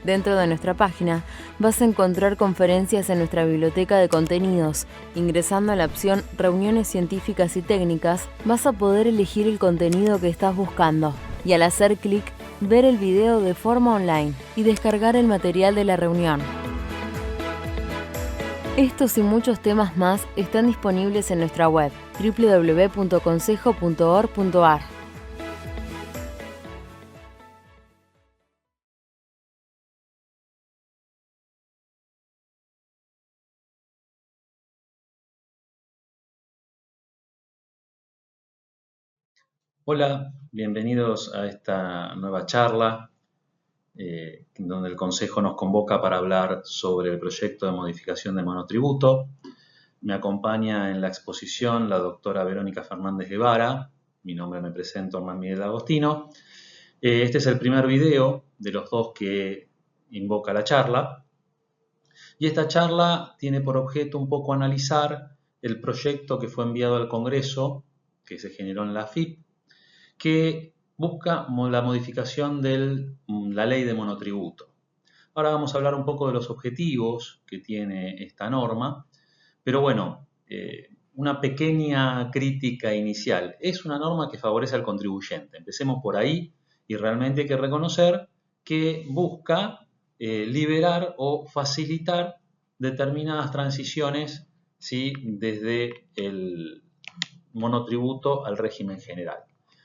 Dentro de nuestra página vas a encontrar conferencias en nuestra biblioteca de contenidos. Ingresando a la opción Reuniones científicas y técnicas, vas a poder elegir el contenido que estás buscando y al hacer clic, ver el video de forma online y descargar el material de la reunión. Estos y muchos temas más están disponibles en nuestra web www.consejo.org.ar. Hola, bienvenidos a esta nueva charla donde el Consejo nos convoca para hablar sobre el proyecto de modificación de monotributo. Me acompaña en la exposición la doctora Verónica Fernández Guevara. Mi nombre, me presento, Hernán Miguel Agostino. Este es el primer video de los dos que invoca la charla. Y esta charla tiene por objeto un poco analizar el proyecto que fue enviado al Congreso, que se generó en la AFIP, que busca la modificación de la ley de monotributo. Ahora vamos a hablar un poco de los objetivos que tiene esta norma, pero bueno, una pequeña crítica inicial. Es una norma que favorece al contribuyente. Empecemos por ahí y realmente hay que reconocer que busca liberar o facilitar determinadas transiciones, ¿sí?, desde el monotributo al régimen general.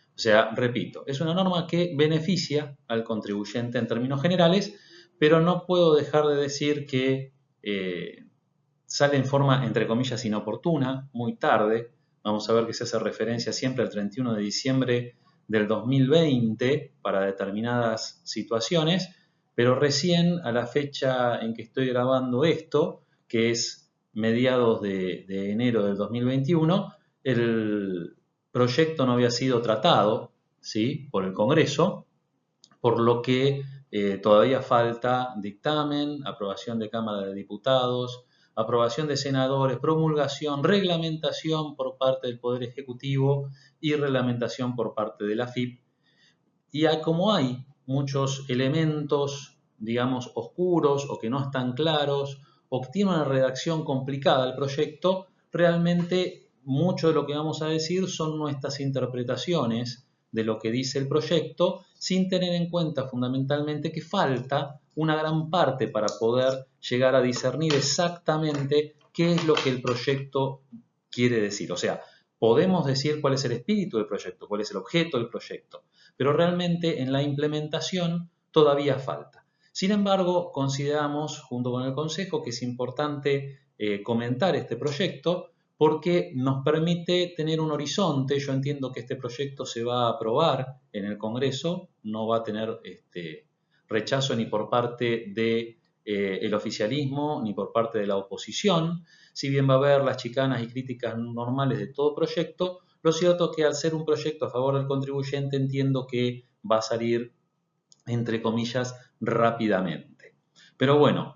O sea, repito, es una norma que beneficia al contribuyente en términos generales, pero no puedo dejar de decir que sale en forma, entre comillas, inoportuna, muy tarde. Vamos a ver que se hace referencia siempre al 31 de diciembre del 2020 para determinadas situaciones, pero recién a la fecha en que estoy grabando esto, que es mediados de enero del 2021, el proyecto no había sido tratado, ¿sí?, por el Congreso, por lo que todavía falta dictamen, aprobación de Cámara de Diputados, aprobación de senadores, promulgación, reglamentación por parte del Poder Ejecutivo y reglamentación por parte de la AFIP. Y como hay muchos elementos, digamos, oscuros o que no están claros, o que tiene una redacción complicada el proyecto, realmente mucho de lo que vamos a decir son nuestras interpretaciones de lo que dice el proyecto, sin tener en cuenta fundamentalmente que falta una gran parte para poder llegar a discernir exactamente qué es lo que el proyecto quiere decir. O sea, podemos decir cuál es el espíritu del proyecto, cuál es el objeto del proyecto, pero realmente en la implementación todavía falta. Sin embargo, consideramos, junto con el Consejo, que es importante comentar este proyecto porque nos permite tener un horizonte. Yo entiendo que este proyecto se va a aprobar en el Congreso, no va a tener rechazo ni por parte del oficialismo ni por parte de la oposición. Si bien va a haber las chicanas y críticas normales de todo proyecto, lo cierto es que al ser un proyecto a favor del contribuyente entiendo que va a salir, entre comillas, rápidamente. Pero bueno,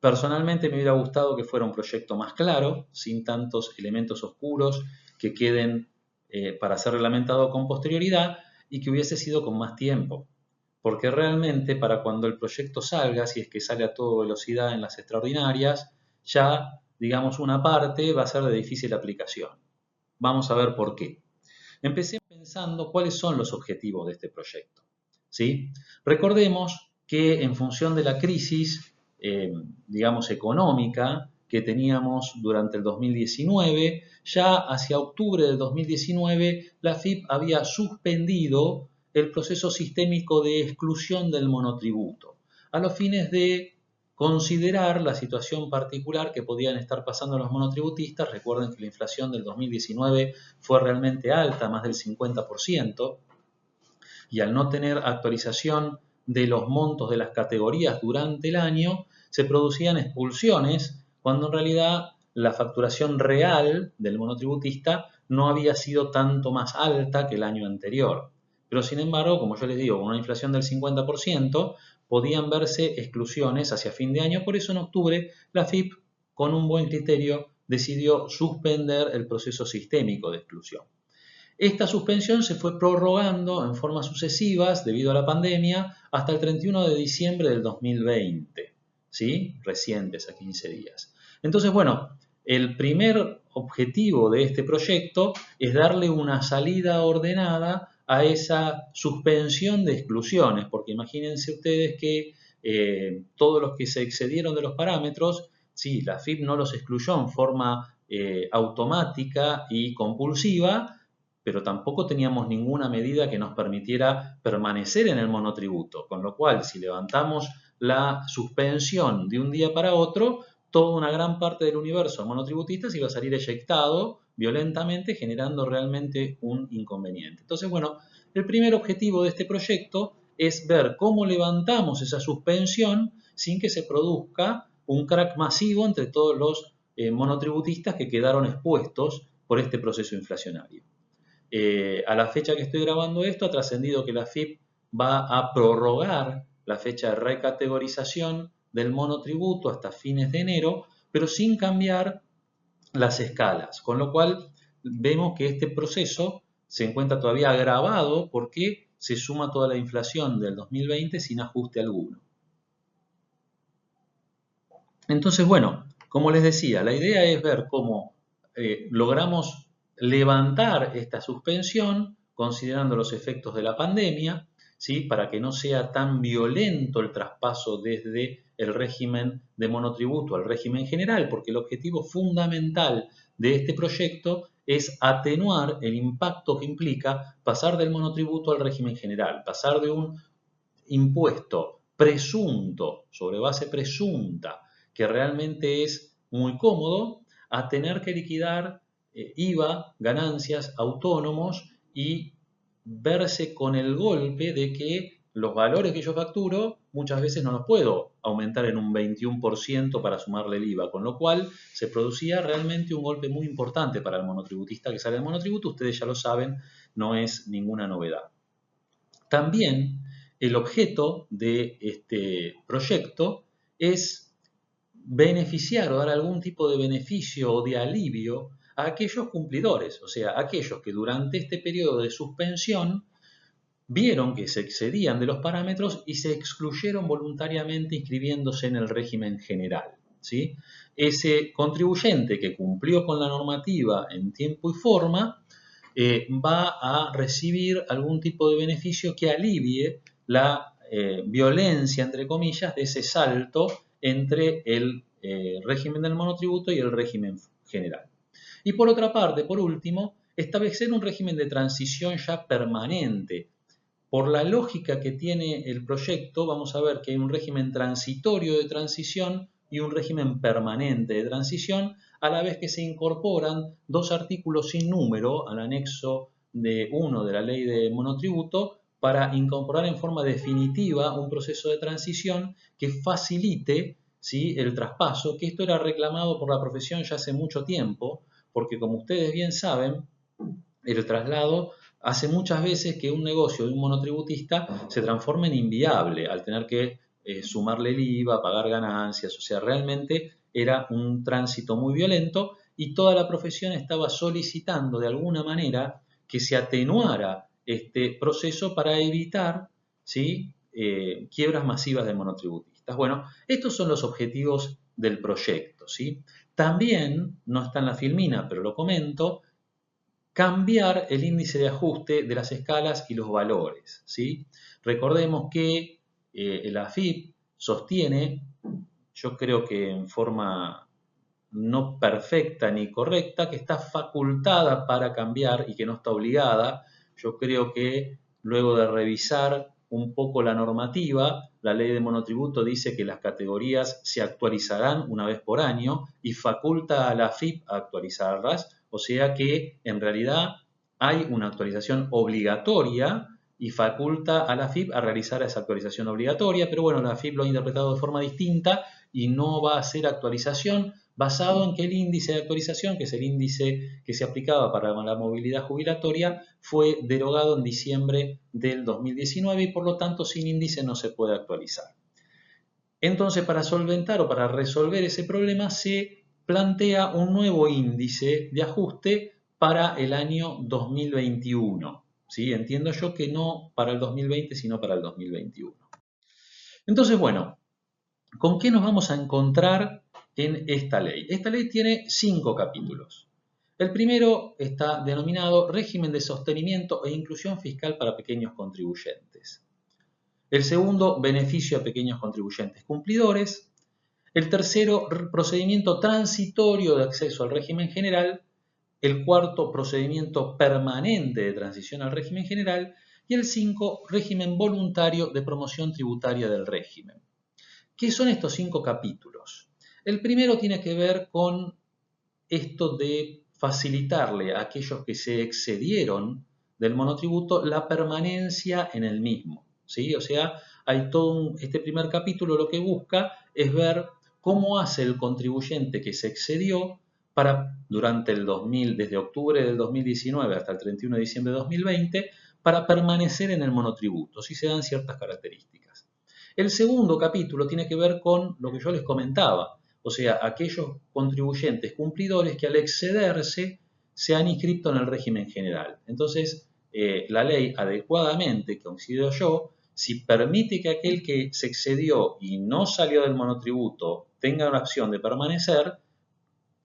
personalmente me hubiera gustado que fuera un proyecto más claro, sin tantos elementos oscuros que queden para ser reglamentado con posterioridad y que hubiese sido con más tiempo. Porque realmente para cuando el proyecto salga, si es que sale a toda velocidad en las extraordinarias, ya, digamos, una parte va a ser de difícil aplicación. Vamos a ver por qué. Empecé pensando cuáles son los objetivos de este proyecto, ¿sí? Recordemos que en función de la crisis, digamos, económica que teníamos durante el 2019, ya hacia octubre del 2019, la AFIP había suspendido el proceso sistémico de exclusión del monotributo, a los fines de considerar la situación particular que podían estar pasando los monotributistas. Recuerden que la inflación del 2019 fue realmente alta, más del 50%, y al no tener actualización de los montos de las categorías durante el año, se producían expulsiones, cuando en realidad la facturación real del monotributista no había sido tanto más alta que el año anterior. Pero sin embargo, como yo les digo, con una inflación del 50%, podían verse exclusiones hacia fin de año. Por eso en octubre la AFIP, con un buen criterio, decidió suspender el proceso sistémico de exclusión. Esta suspensión se fue prorrogando en formas sucesivas debido a la pandemia hasta el 31 de diciembre del 2020, ¿sí? Recientes, a 15 días. Entonces, bueno, el primer objetivo de este proyecto es darle una salida ordenada a esa suspensión de exclusiones, porque imagínense ustedes que todos los que se excedieron de los parámetros, sí, la AFIP no los excluyó en forma automática y compulsiva, pero tampoco teníamos ninguna medida que nos permitiera permanecer en el monotributo, con lo cual si levantamos la suspensión de un día para otro, toda una gran parte del universo monotributistas iba a salir eyectado violentamente, generando realmente un inconveniente. Entonces, bueno, el primer objetivo de este proyecto es ver cómo levantamos esa suspensión sin que se produzca un crack masivo entre todos los monotributistas que quedaron expuestos por este proceso inflacionario. A la fecha que estoy grabando esto, ha trascendido que la AFIP va a prorrogar la fecha de recategorización del monotributo hasta fines de enero, pero sin cambiar las escalas, con lo cual vemos que este proceso se encuentra todavía agravado porque se suma toda la inflación del 2020 sin ajuste alguno. Entonces, bueno, como les decía, la idea es ver cómo logramos levantar esta suspensión considerando los efectos de la pandemia, ¿sí? Para que no sea tan violento el traspaso desde el régimen de monotributo al régimen general, porque el objetivo fundamental de este proyecto es atenuar el impacto que implica pasar del monotributo al régimen general, pasar de un impuesto presunto, sobre base presunta, que realmente es muy cómodo, a tener que liquidar IVA, ganancias, autónomos y verse con el golpe de que los valores que yo facturo muchas veces no los puedo aumentar en un 21% para sumarle el IVA, con lo cual se producía realmente un golpe muy importante para el monotributista que sale del monotributo. Ustedes ya lo saben, no es ninguna novedad. También el objeto de este proyecto es beneficiar o dar algún tipo de beneficio o de alivio a aquellos cumplidores, o sea, aquellos que durante este periodo de suspensión vieron que se excedían de los parámetros y se excluyeron voluntariamente inscribiéndose en el régimen general, ¿sí? Ese contribuyente que cumplió con la normativa en tiempo y forma va a recibir algún tipo de beneficio que alivie la violencia, entre comillas, de ese salto entre el régimen del monotributo y el régimen general. Y por otra parte, por último, establecer un régimen de transición ya permanente. Por la lógica que tiene el proyecto, vamos a ver que hay un régimen transitorio de transición y un régimen permanente de transición, a la vez que se incorporan dos artículos sin número al anexo de 1 de la ley de monotributo para incorporar en forma definitiva un proceso de transición que facilite, ¿sí?, el traspaso, que esto era reclamado por la profesión ya hace mucho tiempo, porque como ustedes bien saben, el traslado hace muchas veces que un negocio de un monotributista se transforme en inviable al tener que sumarle el IVA, pagar ganancias, o sea, realmente era un tránsito muy violento y toda la profesión estaba solicitando de alguna manera que se atenuara este proceso para evitar, ¿sí?, quiebras masivas de monotributistas. Bueno, estos son los objetivos del proyecto, ¿sí? También, no está en la filmina, pero lo comento, cambiar el índice de ajuste de las escalas y los valores, ¿sí? Recordemos que la AFIP sostiene, yo creo que en forma no perfecta ni correcta, que está facultada para cambiar y que no está obligada. Yo creo que luego de revisar un poco la normativa, la ley de monotributo dice que las categorías se actualizarán una vez por año y faculta a la AFIP a actualizarlas, o sea que en realidad hay una actualización obligatoria y faculta a la AFIP a realizar esa actualización obligatoria, pero bueno, la AFIP lo ha interpretado de forma distinta y no va a hacer actualización basado en que el índice de actualización, que es el índice que se aplicaba para la movilidad jubilatoria, fue derogado en diciembre del 2019 y por lo tanto sin índice no se puede actualizar. Entonces, para solventar o para resolver ese problema se plantea un nuevo índice de ajuste para el año 2021. ¿Sí? Entiendo yo que no para el 2020, sino para el 2021. Entonces, bueno, ¿con qué nos vamos a encontrar en esta ley? Esta ley tiene 5 capítulos. El primero está denominado Régimen de Sostenimiento e Inclusión Fiscal para Pequeños Contribuyentes. El segundo, Beneficio a Pequeños Contribuyentes Cumplidores. El tercero, Procedimiento Transitorio de Acceso al Régimen General. El cuarto, Procedimiento Permanente de Transición al Régimen General. Y el 5, Régimen Voluntario de Promoción Tributaria del Régimen. ¿Qué son estos 5 capítulos? El primero tiene que ver con esto de facilitarle a aquellos que se excedieron del monotributo la permanencia en el mismo, ¿sí? O sea, hay este primer capítulo lo que busca es ver cómo hace el contribuyente que se excedió para, desde octubre del 2019 hasta el 31 de diciembre de 2020, para permanecer en el monotributo, si se dan ciertas características. El segundo capítulo tiene que ver con lo que yo les comentaba, o sea, aquellos contribuyentes cumplidores que al excederse se han inscrito en el régimen general. Entonces, la ley adecuadamente, considero yo, si permite que aquel que se excedió y no salió del monotributo tenga una opción de permanecer,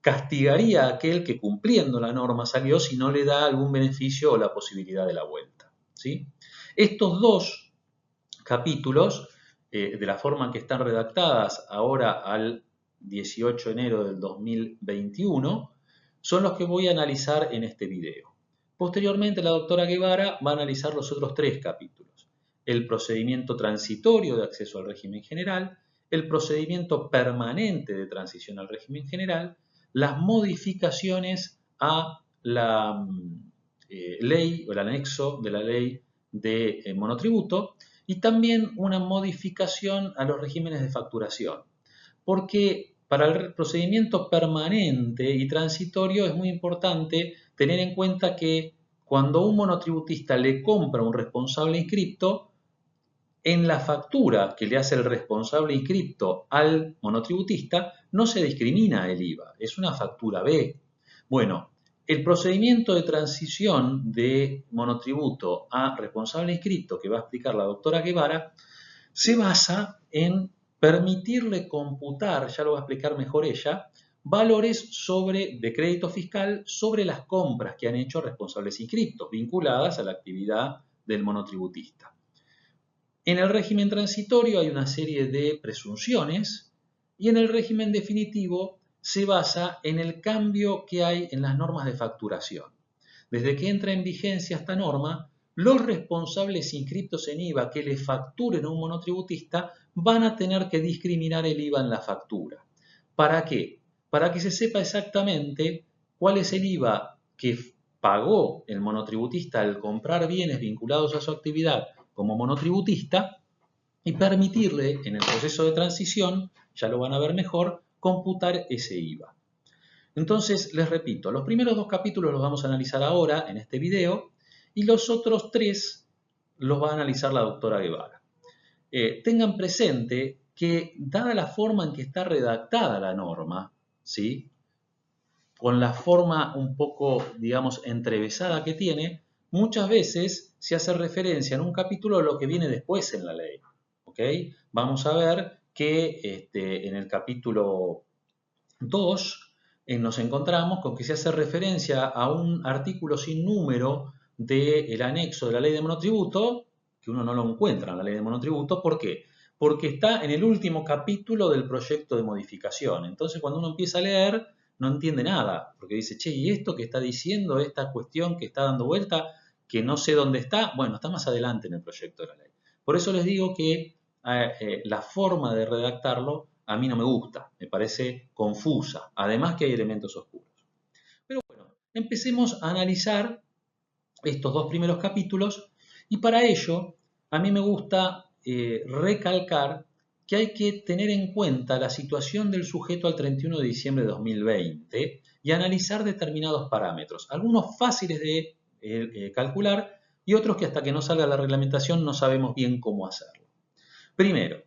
castigaría a aquel que cumpliendo la norma salió si no le da algún beneficio o la posibilidad de la vuelta, ¿sí? Estos 2 capítulos, de la forma en que están redactadas ahora al 18 de enero del 2021, son los que voy a analizar en este video. Posteriormente, la doctora Guevara va a analizar los otros 3 capítulos. El procedimiento transitorio de acceso al régimen general, el procedimiento permanente de transición al régimen general, las modificaciones a la ley o el anexo de la ley de monotributo y también una modificación a los regímenes de facturación. Porque para el procedimiento permanente y transitorio es muy importante tener en cuenta que cuando un monotributista le compra a un responsable inscripto, en la factura que le hace el responsable inscripto al monotributista no se discrimina el IVA, es una factura B. Bueno, el procedimiento de transición de monotributo a responsable inscripto que va a explicar la doctora Guevara se basa en permitirle computar, ya lo va a explicar mejor ella, valores de crédito fiscal sobre las compras que han hecho responsables inscriptos vinculadas a la actividad del monotributista. En el régimen transitorio hay una serie de presunciones y en el régimen definitivo se basa en el cambio que hay en las normas de facturación. Desde que entra en vigencia esta norma, los responsables inscriptos en IVA que le facturen a un monotributista van a tener que discriminar el IVA en la factura. ¿Para qué? Para que se sepa exactamente cuál es el IVA que pagó el monotributista al comprar bienes vinculados a su actividad como monotributista y permitirle en el proceso de transición, ya lo van a ver mejor, computar ese IVA. Entonces, les repito, los primeros 2 capítulos los vamos a analizar ahora en este video y los otros 3 los va a analizar la doctora Guevara. Tengan presente que, dada la forma en que está redactada la norma, ¿sí? Con la forma un poco, digamos, entrevesada que tiene, muchas veces se hace referencia en un capítulo a lo que viene después en la ley. ¿Okay? Vamos a ver que en el capítulo 2 nos encontramos con que se hace referencia a un artículo sin número del anexo de la ley de monotributo, que uno no lo encuentra en la ley de monotributo. ¿Por qué? Porque está en el último capítulo del proyecto de modificación. Entonces, cuando uno empieza a leer, no entiende nada, porque dice, che, ¿y esto que está diciendo, esta cuestión que está dando vuelta, que no sé dónde está? Bueno, está más adelante en el proyecto de la ley. Por eso les digo que la forma de redactarlo a mí no me gusta, me parece confusa, además que hay elementos oscuros. Pero bueno, empecemos a analizar estos 2 primeros capítulos y para ello a mí me gusta recalcar que hay que tener en cuenta la situación del sujeto al 31 de diciembre de 2020 y analizar determinados parámetros, algunos fáciles de calcular y otros que hasta que no salga la reglamentación no sabemos bien cómo hacerlo. Primero,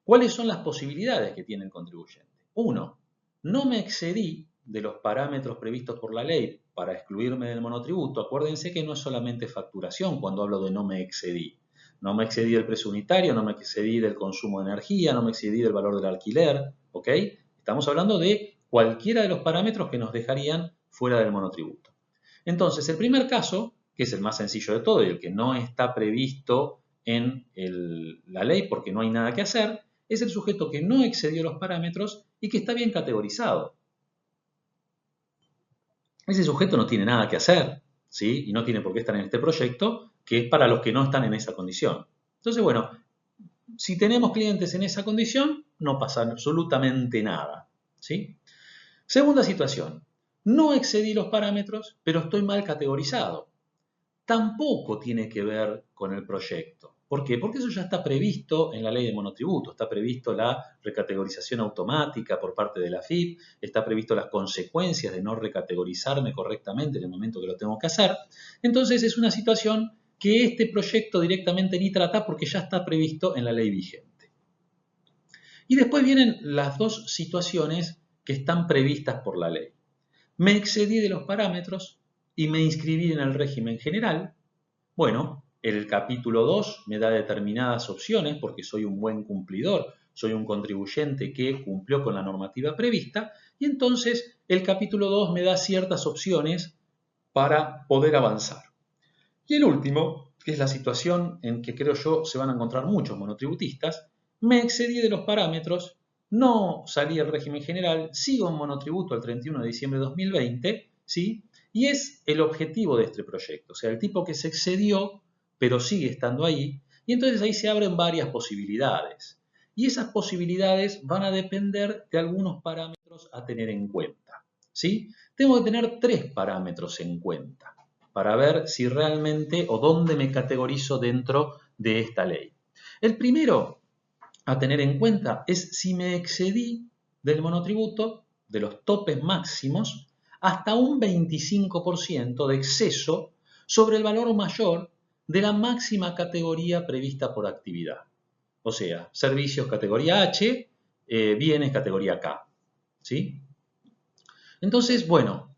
¿cuáles son las posibilidades que tiene el contribuyente? 1. No me excedí de los parámetros previstos por la ley para excluirme del monotributo, acuérdense que no es solamente facturación cuando hablo de no me excedí. No me excedí del precio unitario, no me excedí del consumo de energía, no me excedí del valor del alquiler, ¿ok? Estamos hablando de cualquiera de los parámetros que nos dejarían fuera del monotributo. Entonces, el primer caso, que es el más sencillo de todo y el que no está previsto en la ley porque no hay nada que hacer, es el sujeto que no excedió los parámetros y que está bien categorizado. Ese sujeto no tiene nada que hacer, ¿sí? Y no tiene por qué estar en este proyecto, que es para los que no están en esa condición. Entonces, bueno, si tenemos clientes en esa condición, no pasa absolutamente nada, ¿sí? Segunda situación, no excedí los parámetros, pero estoy mal categorizado. Tampoco tiene que ver con el proyecto. ¿Por qué? Porque eso ya está previsto en la ley de monotributo, está previsto la recategorización automática por parte de la AFIP, está previsto las consecuencias de no recategorizarme correctamente en el momento que lo tengo que hacer. Entonces es una situación que este proyecto directamente ni trata porque ya está previsto en la ley vigente. Y después vienen las dos situaciones que están previstas por la ley. Me excedí de los parámetros y me inscribí en el régimen general. Bueno, el capítulo 2 me da determinadas opciones porque soy un buen cumplidor, soy un contribuyente que cumplió con la normativa prevista y entonces el capítulo 2 me da ciertas opciones para poder avanzar. Y el último, que es la situación en que creo yo se van a encontrar muchos monotributistas, me excedí de los parámetros, no salí del régimen general, sigo en monotributo el 31 de diciembre de 2020, ¿sí? Y es el objetivo de este proyecto, o sea, el tipo que se excedió, pero sigue estando ahí, y entonces ahí se abren varias posibilidades. Y esas posibilidades van a depender de algunos parámetros a tener en cuenta, ¿sí? Tengo que tener 3 parámetros en cuenta para ver si realmente o dónde me categorizo dentro de esta ley. El primero a tener en cuenta es si me excedí del monotributo, de los topes máximos, hasta un 25% de exceso sobre el valor mayor de la máxima categoría prevista por actividad. O sea, servicios categoría H, bienes categoría K. ¿Sí? Entonces, bueno,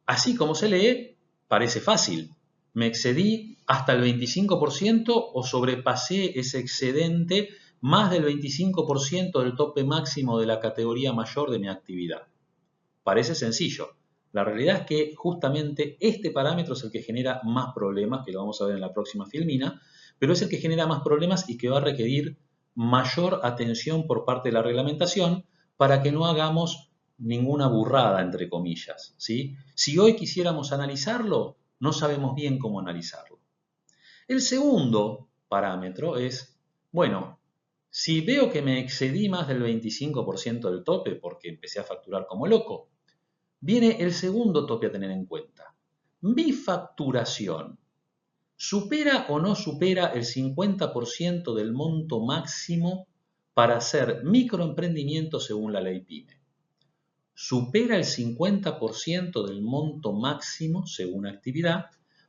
así como se lee, parece fácil. Me excedí hasta el 25% o sobrepasé ese excedente más del 25% del tope máximo de la categoría mayor de mi actividad. Parece sencillo. La realidad es que justamente este parámetro es el que genera más problemas, que lo vamos a ver en la próxima filmina, pero es el que genera más problemas y que va a requerir mayor atención por parte de la reglamentación para que no hagamos ninguna burrada, entre comillas, ¿sí? Si hoy quisiéramos analizarlo, no sabemos bien cómo analizarlo. El segundo parámetro es, bueno, si veo que me excedí más del 25% del tope porque empecé a facturar como loco, viene el segundo tope a tener en cuenta. Mi facturación, ¿supera o no supera el 50% del monto máximo para hacer microemprendimiento según la ley PYME? ¿Supera el 50% del monto máximo según actividad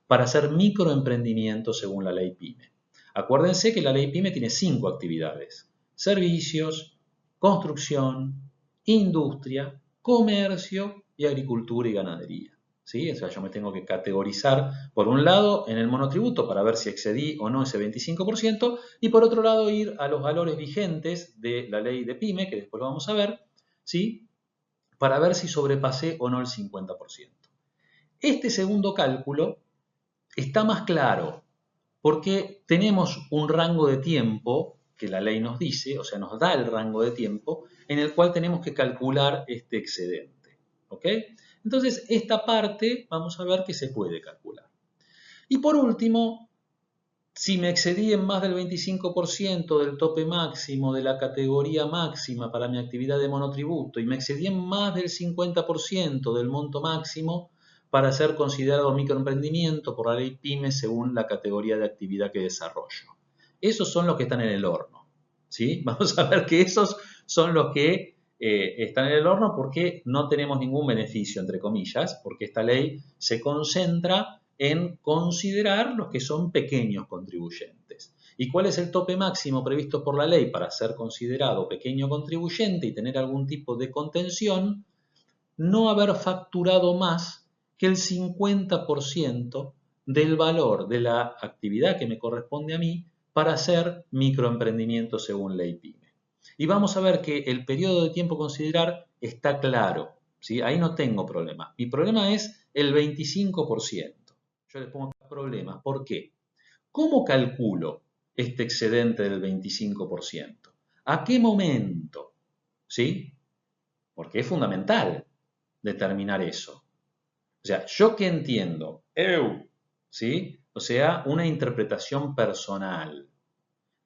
para hacer microemprendimiento según la ley PYME? Acuérdense que la ley PYME tiene 5 actividades: servicios, construcción, industria, comercio y agricultura y ganadería. ¿Sí? O sea, yo me tengo que categorizar, por un lado, en el monotributo para ver si excedí o no ese 25%, y por otro lado ir a los valores vigentes de la ley de PYME, que después lo vamos a ver, ¿sí? Para ver si sobrepasé o no el 50%. Este segundo cálculo está más claro porque tenemos un rango de tiempo que la ley nos dice, o sea, nos da el rango de tiempo en el cual tenemos que calcular este excedente. ¿Ok? Entonces, esta parte vamos a ver que se puede calcular. Y por último, si me excedí en más del 25% del tope máximo de la categoría máxima para mi actividad de monotributo y me excedí en más del 50% del monto máximo para ser considerado microemprendimiento por la ley PYME según la categoría de actividad que desarrollo. Esos son los que están en el horno, ¿sí? Vamos a ver que esos son los que están en el horno porque no tenemos ningún beneficio, entre comillas, porque esta ley se concentra en considerar los que son pequeños contribuyentes. ¿Y cuál es el tope máximo previsto por la ley para ser considerado pequeño contribuyente y tener algún tipo de contención? No haber facturado más que el 50% del valor de la actividad que me corresponde a mí para hacer microemprendimiento según ley PYME. Y vamos a ver que el periodo de tiempo a considerar está claro, ¿sí? Ahí no tengo problema. Mi problema es el 25%. Yo les pongo problemas. ¿Por qué? ¿Cómo calculo este excedente del 25%? ¿A qué momento? ¿Sí? Porque es fundamental determinar eso. O sea, ¿yo qué entiendo? ¿Sí? O sea, una interpretación personal.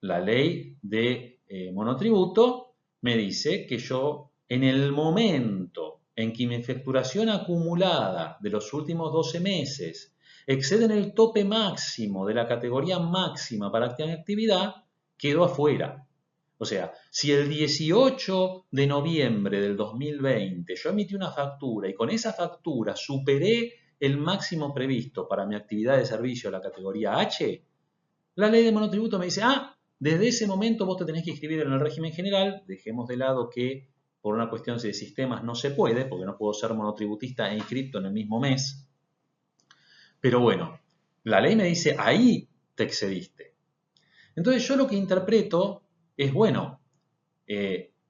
La ley de monotributo me dice que yo, en el momento en que mi facturación acumulada de los últimos 12 meses exceden el tope máximo de la categoría máxima para mi actividad, quedo afuera. O sea, si el 18 de noviembre del 2020 yo emití una factura y con esa factura superé el máximo previsto para mi actividad de servicio, la categoría H, la ley de monotributo me dice, desde ese momento vos te tenés que inscribir en el régimen general, dejemos de lado que por una cuestión de sistemas no se puede, porque no puedo ser monotributista e inscripto en el mismo mes. Pero bueno, la ley me dice, ahí te excediste. Entonces yo lo que interpreto es, bueno,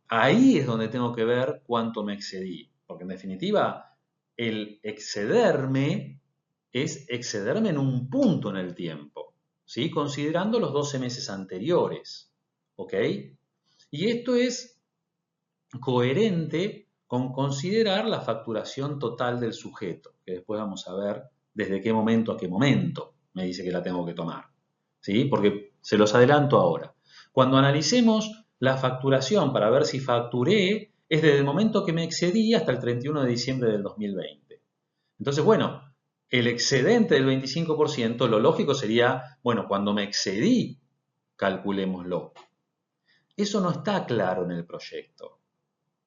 ahí es donde tengo que ver cuánto me excedí. Porque en definitiva, el excederme es excederme en un punto en el tiempo, ¿sí? Considerando los 12 meses anteriores. ¿Ok? Y esto es coherente con considerar la facturación total del sujeto, que después vamos a ver desde qué momento a qué momento me dice que la tengo que tomar. ¿Sí? Porque se los adelanto ahora. Cuando analicemos la facturación para ver si facturé, es desde el momento que me excedí hasta el 31 de diciembre del 2020. Entonces, bueno, el excedente del 25%, lo lógico sería, bueno, cuando me excedí, calculémoslo. Eso no está claro en el proyecto,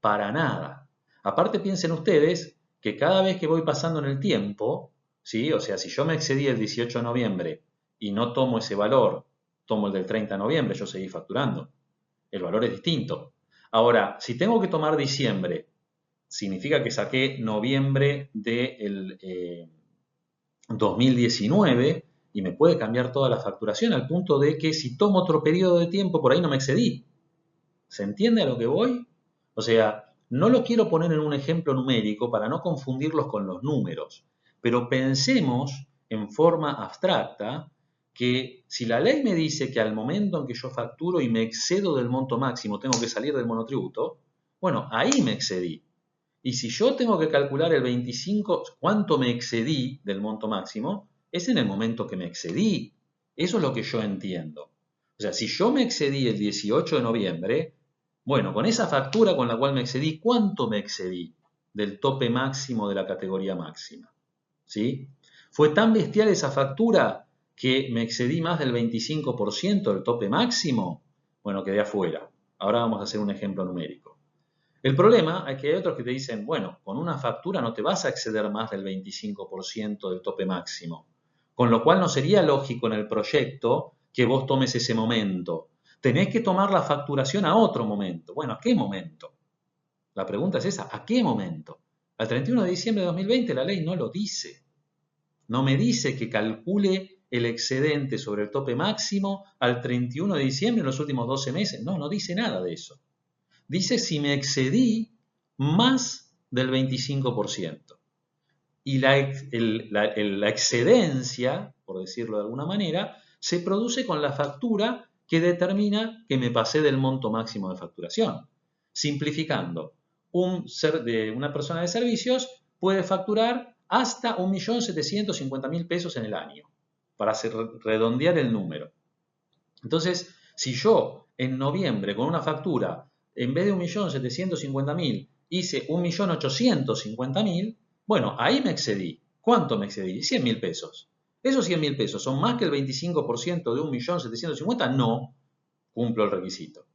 para nada. Aparte, piensen ustedes que cada vez que voy pasando en el tiempo, ¿sí? O sea, si yo me excedí el 18 de noviembre y no tomo ese valor, tomo el del 30 de noviembre, yo seguí facturando. El valor es distinto. Ahora, si tengo que tomar diciembre, significa que saqué noviembre del 2019 y me puede cambiar toda la facturación al punto de que si tomo otro periodo de tiempo, por ahí no me excedí. ¿Se entiende a lo que voy? O sea, no lo quiero poner en un ejemplo numérico para no confundirlos con los números, pero pensemos en forma abstracta que si la ley me dice que al momento en que yo facturo y me excedo del monto máximo tengo que salir del monotributo, bueno, ahí me excedí. Y si yo tengo que calcular el 25, cuánto me excedí del monto máximo, es en el momento que me excedí. Eso es lo que yo entiendo. O sea, si yo me excedí el 18 de noviembre, bueno, con esa factura con la cual me excedí, ¿cuánto me excedí del tope máximo de la categoría máxima? ¿Sí? Fue tan bestial esa factura que me excedí más del 25% del tope máximo. Bueno, quedé afuera. Ahora vamos a hacer un ejemplo numérico. El problema es que hay otros que te dicen, bueno, con una factura no te vas a exceder más del 25% del tope máximo. Con lo cual no sería lógico en el proyecto que vos tomes ese momento. Tenés que tomar la facturación a otro momento. Bueno, ¿a qué momento? La pregunta es esa, ¿a qué momento? Al 31 de diciembre de 2020 la ley no lo dice. No me dice que calcule el excedente sobre el tope máximo al 31 de diciembre en los últimos 12 meses. No, no dice nada de eso. Dice si me excedí más del 25%. Y la excedencia, por decirlo de alguna manera, se produce con la factura que determina que me pasé del monto máximo de facturación. Simplificando, una persona de servicios puede facturar hasta 1.750.000 pesos en el año, para redondear el número. Entonces, si yo en noviembre con una factura, en vez de 1.750.000, hice 1.850.000, bueno, ahí me excedí. ¿Cuánto me excedí? 100.000 pesos. ¿Esos 100.000 pesos son más que el 25% de 1.750.000? No, cumplo el requisito.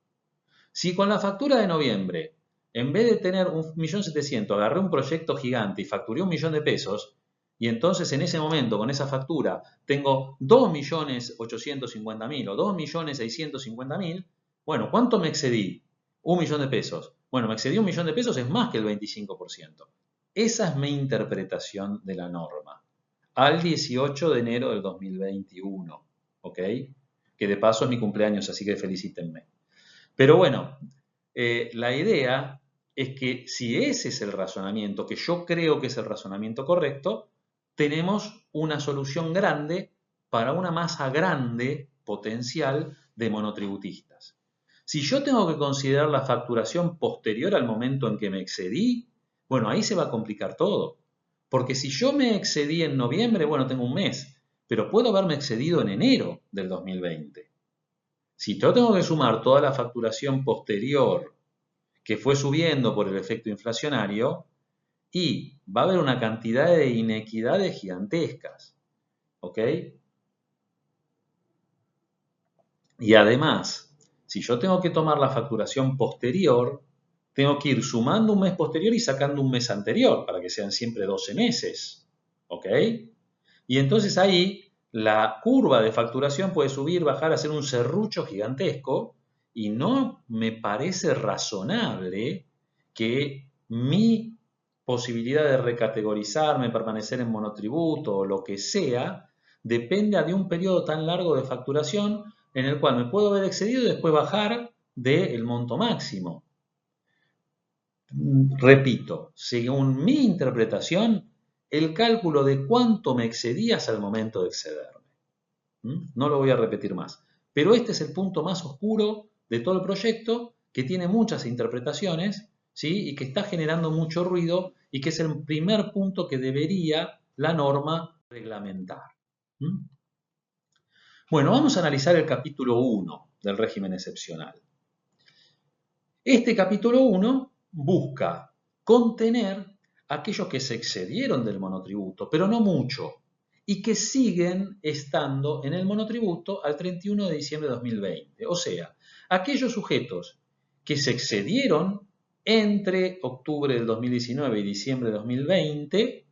Si con la factura de noviembre, en vez de tener 1.700.000, agarré un proyecto gigante y facturé 1.000.000 de pesos, y entonces en ese momento, con esa factura, tengo 2.850.000 o 2.650.000, bueno, ¿cuánto me excedí? 1.000.000 de pesos. Bueno, me excedí 1.000.000 de pesos, es más que el 25%. Esa es mi interpretación de la norma. Al 18 de enero del 2021, ¿ok? Que de paso es mi cumpleaños, así que felicítenme. Pero bueno, la idea es que si ese es el razonamiento, que yo creo que es el razonamiento correcto, tenemos una solución grande para una masa grande potencial de monotributistas. Si yo tengo que considerar la facturación posterior al momento en que me excedí, bueno, ahí se va a complicar todo. Porque si yo me excedí en noviembre, bueno, tengo un mes, pero puedo haberme excedido en enero del 2020. Si yo tengo que sumar toda la facturación posterior que fue subiendo por el efecto inflacionario, y va a haber una cantidad de inequidades gigantescas, ¿ok? Y además, si yo tengo que tomar la facturación posterior, tengo que ir sumando un mes posterior y sacando un mes anterior, para que sean siempre 12 meses, ¿ok? Y entonces ahí la curva de facturación puede subir, bajar, hacer un serrucho gigantesco, y no me parece razonable que mi posibilidad de recategorizarme, permanecer en monotributo o lo que sea, dependa de un periodo tan largo de facturación en el cual me puedo ver excedido y después bajar del monto máximo. Repito, según mi interpretación, el cálculo de cuánto me excedías al momento de excederme. No lo voy a repetir más. Pero este es el punto más oscuro de todo el proyecto, que tiene muchas interpretaciones, ¿sí? Y que está generando mucho ruido, y que es el primer punto que debería la norma reglamentar. Bueno, vamos a analizar el capítulo 1 del régimen excepcional. Este capítulo 1 busca contener a aquellos que se excedieron del monotributo, pero no mucho, y que siguen estando en el monotributo al 31 de diciembre de 2020. O sea, aquellos sujetos que se excedieron entre octubre del 2019 y diciembre de 2020,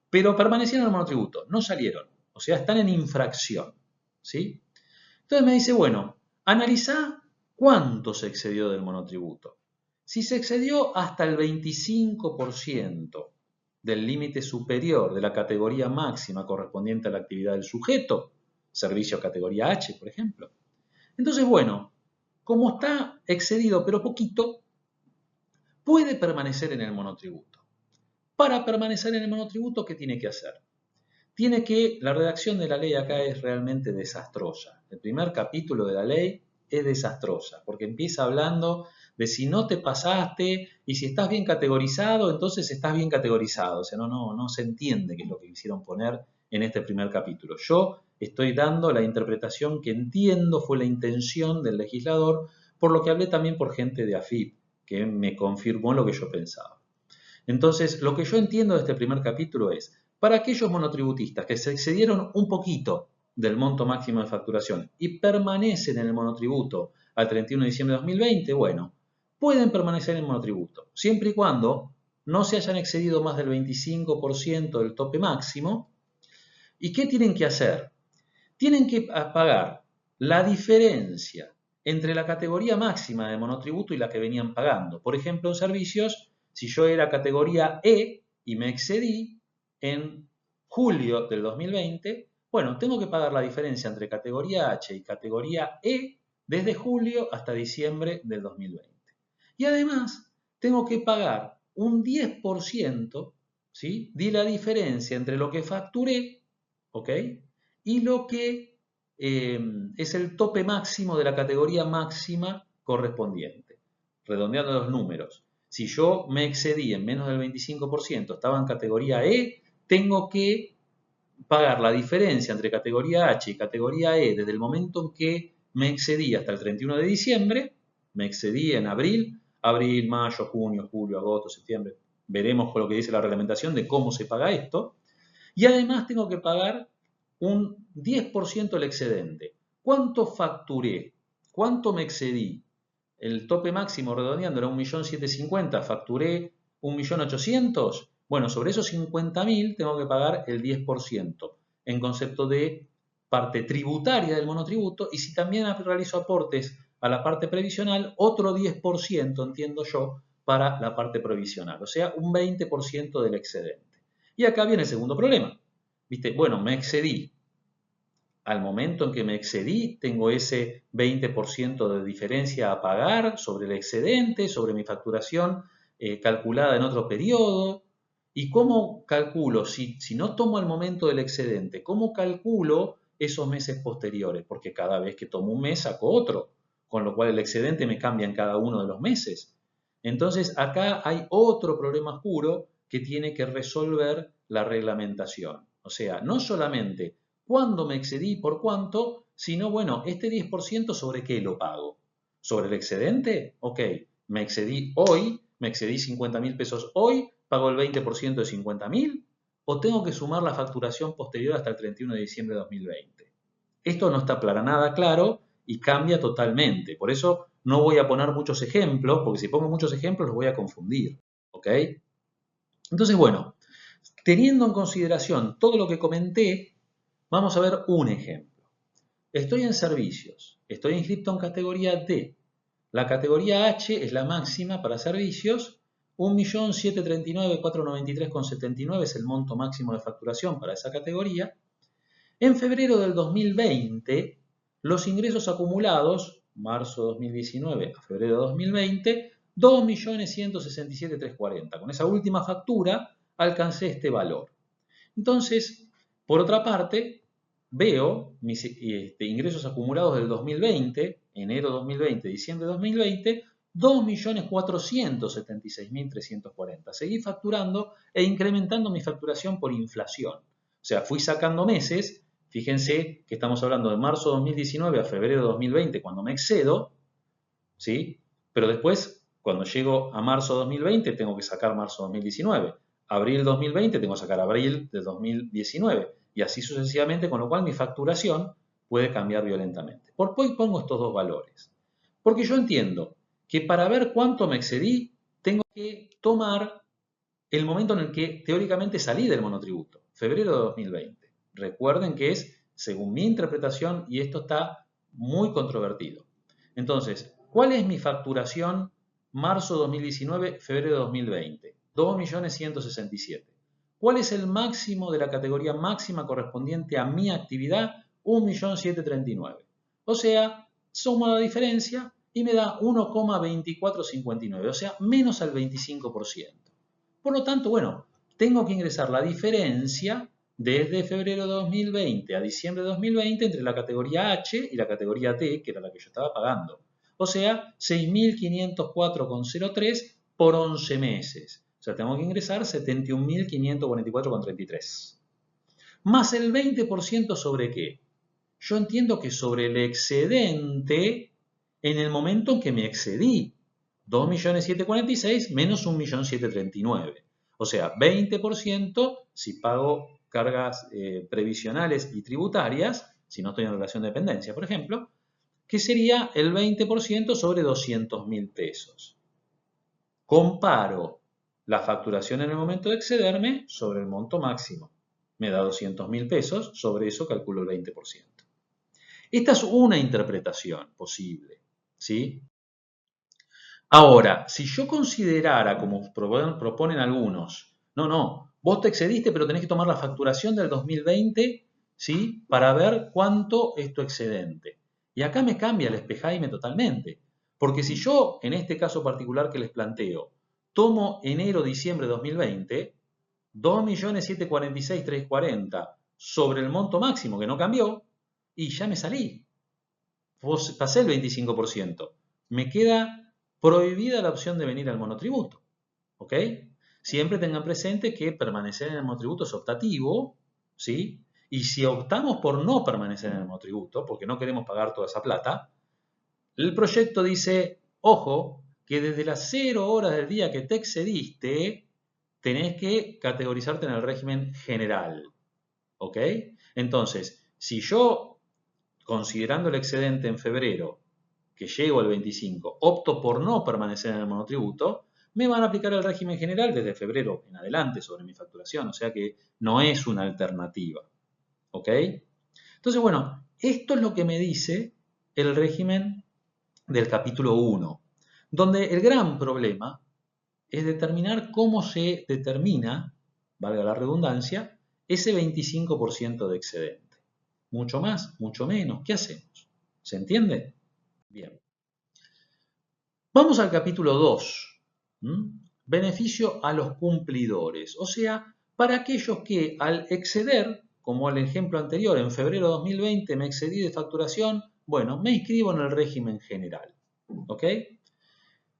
pero permanecieron en el monotributo, no salieron, o sea, están en infracción, ¿sí? Entonces me dice, bueno, analizá cuánto se excedió del monotributo. Si se excedió hasta el 25% del límite superior de la categoría máxima correspondiente a la actividad del sujeto, servicio categoría H, por ejemplo. Entonces, bueno, como está excedido pero poquito, puede permanecer en el monotributo. Para permanecer en el monotributo, ¿qué tiene que hacer? La redacción de la ley acá es realmente desastrosa. El primer capítulo de la ley es desastrosa, porque empieza hablando de si no te pasaste y si estás bien categorizado, entonces estás bien categorizado. O sea, no se entiende qué es lo que quisieron poner en este primer capítulo. Yo estoy dando la interpretación que entiendo fue la intención del legislador, por lo que hablé también por gente de AFIP, que me confirmó lo que yo pensaba. Entonces, lo que yo entiendo de este primer capítulo es, para aquellos monotributistas que se excedieron un poquito del monto máximo de facturación y permanecen en el monotributo al 31 de diciembre de 2020, bueno, pueden permanecer en el monotributo, siempre y cuando no se hayan excedido más del 25% del tope máximo. ¿Y qué tienen que hacer? Tienen que pagar la diferencia entre la categoría máxima de monotributo y la que venían pagando. Por ejemplo, en servicios, si yo era categoría E y me excedí en julio del 2020, bueno, tengo que pagar la diferencia entre categoría H y categoría E desde julio hasta diciembre del 2020. Y además, tengo que pagar un 10%, ¿sí?, de la diferencia entre lo que facturé, ¿ok?, y lo que es el tope máximo de la categoría máxima correspondiente. Redondeando los números, si yo me excedí en menos del 25%, estaba en categoría E, tengo que pagar la diferencia entre categoría H y categoría E desde el momento en que me excedí hasta el 31 de diciembre, me excedí en abril, mayo, junio, julio, agosto, septiembre, veremos con lo que dice la reglamentación de cómo se paga esto, y además tengo que pagar un 10% del excedente. ¿Cuánto facturé? ¿Cuánto me excedí? El tope máximo redondeando era 1.750.000, facturé 1.800.000. Bueno, sobre esos 50.000 tengo que pagar el 10% en concepto de parte tributaria del monotributo, y si también realizo aportes a la parte previsional, otro 10%, entiendo yo, para la parte provisional, o sea, un 20% del excedente. Y acá viene el segundo problema. ¿Viste? Bueno, me excedí. Al momento en que me excedí, tengo ese 20% de diferencia a pagar sobre el excedente, sobre mi facturación calculada en otro periodo. ¿Y cómo calculo? Si no tomo el momento del excedente, ¿cómo calculo esos meses posteriores? Porque cada vez que tomo un mes saco otro, con lo cual el excedente me cambia en cada uno de los meses. Entonces acá hay otro problema oscuro que tiene que resolver la reglamentación. O sea, no solamente cuándo me excedí, por cuánto, sino, bueno, este 10% sobre qué lo pago. ¿Sobre el excedente? Ok, me excedí hoy, me excedí 50.000 pesos hoy, pago el 20% de 50.000, o tengo que sumar la facturación posterior hasta el 31 de diciembre de 2020. Esto no está para nada claro y cambia totalmente. Por eso no voy a poner muchos ejemplos, porque si pongo muchos ejemplos los voy a confundir. ¿Ok? Entonces, bueno, teniendo en consideración todo lo que comenté, vamos a ver un ejemplo. Estoy en servicios, estoy inscrito en categoría D. La categoría H es la máxima para servicios, 1.739.493,79 es el monto máximo de facturación para esa categoría. En febrero del 2020, los ingresos acumulados, marzo 2019 a febrero 2020, 2.167.340. Con esa última factura alcancé este valor. Entonces, por otra parte, veo mis ingresos acumulados del 2020, enero 2020, diciembre 2020, 2.476.340. Seguí facturando e incrementando mi facturación por inflación. O sea, fui sacando meses. Fíjense que estamos hablando de marzo 2019 a febrero 2020 cuando me excedo, ¿sí? Pero después, cuando llego a marzo 2020, tengo que sacar marzo 2019. Abril 2020, tengo que sacar abril de 2019. Y así sucesivamente, con lo cual mi facturación puede cambiar violentamente. ¿Por qué pongo estos dos valores? Porque yo entiendo que para ver cuánto me excedí, tengo que tomar el momento en el que teóricamente salí del monotributo, febrero de 2020. Recuerden que es según mi interpretación y esto está muy controvertido. Entonces, ¿cuál es mi facturación marzo 2019, febrero 2020? 2.167.000. ¿Cuál es el máximo de la categoría máxima correspondiente a mi actividad? 1.739.000. O sea, suma la diferencia y me da 1,2459, o sea, menos al 25%. Por lo tanto, bueno, tengo que ingresar la diferencia desde febrero de 2020 a diciembre de 2020 entre la categoría H y la categoría T, que era la que yo estaba pagando. O sea, 6.504,03 por 11 meses. O sea, tengo que ingresar 71.544,33. Más el 20% sobre qué. Yo entiendo que sobre el excedente en el momento en que me excedí. 2.746.000 menos 1.739.000. O sea, 20% si pago cargas previsionales y tributarias, si no estoy en relación de dependencia, por ejemplo, que sería el 20% sobre 200.000 pesos. Comparo la facturación en el momento de excederme sobre el monto máximo. Me da 200.000 pesos, sobre eso calculo el 20%. Esta es una interpretación posible, ¿sí? Ahora, si yo considerara, como proponen algunos, no, vos te excediste, pero tenés que tomar la facturación del 2020, ¿sí? Para ver cuánto es tu excedente. Y acá me cambia el espejaime totalmente. Porque si yo, en este caso particular que les planteo, tomo enero-diciembre de 2020, 2.746.340 sobre el monto máximo que no cambió, y ya me salí. Pasé el 25%. Me queda prohibida la opción de venir al monotributo. ¿Ok? Siempre tengan presente que permanecer en el monotributo es optativo, ¿sí? Y si optamos por no permanecer en el monotributo, porque no queremos pagar toda esa plata, el proyecto dice, ojo, que desde las 0 horas del día que te excediste, tenés que categorizarte en el régimen general. ¿Ok? Entonces, si yo, considerando el excedente en febrero, que llego al 25, opto por no permanecer en el monotributo, me van a aplicar el régimen general desde febrero en adelante sobre mi facturación, o sea que no es una alternativa. ¿Ok? Entonces, bueno, esto es lo que me dice el régimen del capítulo 1, donde el gran problema es determinar cómo se determina, valga la redundancia, ese 25% de excedente. Mucho más, mucho menos, ¿qué hacemos? ¿Se entiende? Bien. Vamos al capítulo 2. Beneficio a los cumplidores, o sea, para aquellos que al exceder, como el ejemplo anterior, en febrero de 2020 me excedí de facturación, bueno, me inscribo en el régimen general. ¿Ok?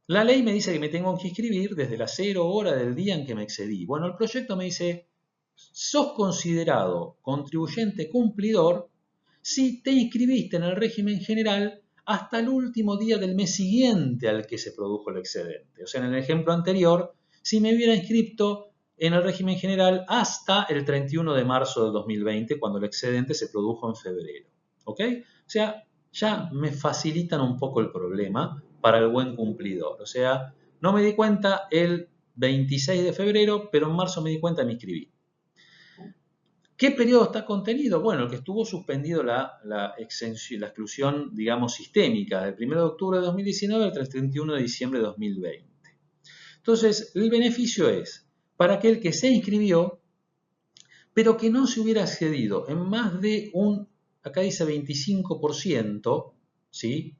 La ley me dice que me tengo que inscribir desde la 0 hora del día en que me excedí. Bueno, el proyecto me dice, sos considerado contribuyente cumplidor si te inscribiste en el régimen general hasta el último día del mes siguiente al que se produjo el excedente. O sea, en el ejemplo anterior, si me hubiera inscrito en el régimen general hasta el 31 de marzo del 2020, cuando el excedente se produjo en febrero. ¿Ok? O sea, ya me facilitan un poco el problema para el buen cumplidor. O sea, no me di cuenta el 26 de febrero, pero en marzo me di cuenta y me inscribí. ¿Qué periodo está contenido? Bueno, el que estuvo suspendido la exclusión, digamos, sistémica, del 1 de octubre de 2019 al 31 de diciembre de 2020. Entonces, el beneficio es para aquel que se inscribió, pero que no se hubiera excedido en más de acá dice 25%, ¿sí?,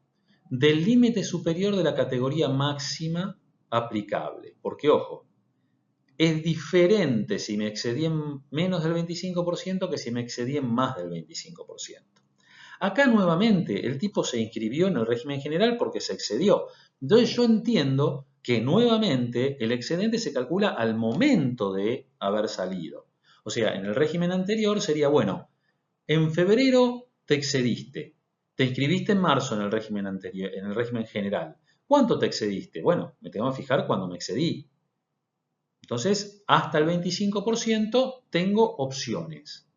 del límite superior de la categoría máxima aplicable. Porque, ojo, es diferente si me excedí en menos del 25% que si me excedí en más del 25%. Acá nuevamente el tipo se inscribió en el régimen general porque se excedió. Entonces yo entiendo que nuevamente el excedente se calcula al momento de haber salido. O sea, en el régimen anterior sería, bueno, en febrero te excediste, te inscribiste en marzo en el régimen anterior, en el régimen general. ¿Cuánto te excediste? Bueno, me tengo que fijar cuando me excedí. Entonces, hasta el 25% tengo opciones.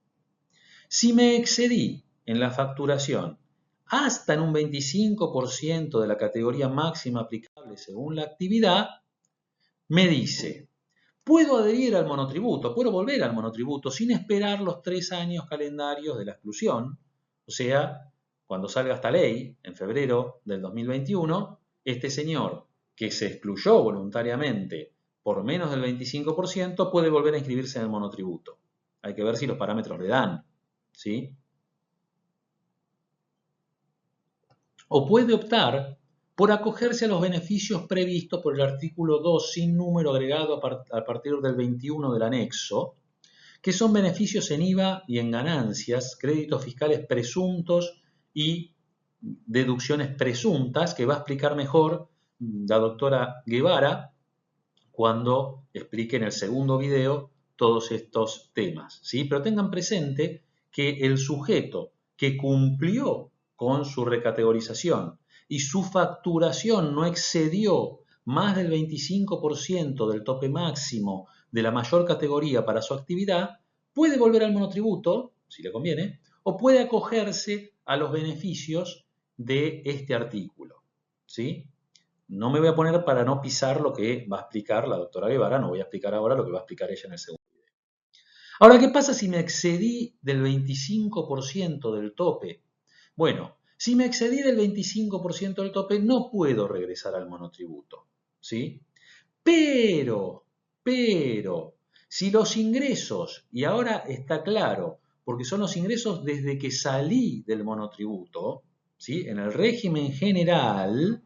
Si me excedí en la facturación hasta en un 25% de la categoría máxima aplicable según la actividad, me dice, puedo adherir al monotributo, puedo volver al monotributo sin esperar los 3 años calendarios de la exclusión. O sea, cuando salga esta ley, en febrero del 2021, este señor que se excluyó voluntariamente por menos del 25% puede volver a inscribirse en el monotributo. Hay que ver si los parámetros le dan, ¿sí? O puede optar por acogerse a los beneficios previstos por el artículo 2 sin número agregado a partir del 21 del anexo, que son beneficios en IVA y en ganancias, créditos fiscales presuntos y deducciones presuntas, que va a explicar mejor la doctora Guevara cuando explique en el segundo video todos estos temas, ¿sí? Pero tengan presente que el sujeto que cumplió con su recategorización y su facturación no excedió más del 25% del tope máximo de la mayor categoría para su actividad, puede volver al monotributo, si le conviene, o puede acogerse a los beneficios de este artículo, ¿sí? No me voy a poner para no pisar lo que va a explicar la doctora Guevara, no voy a explicar ahora lo que va a explicar ella en el segundo video. Ahora, ¿qué pasa si me excedí del 25% del tope? Bueno, si me excedí del 25% del tope, no puedo regresar al monotributo, ¿sí? Pero, si los ingresos, y ahora está claro, porque son los ingresos desde que salí del monotributo, ¿sí?, en el régimen general,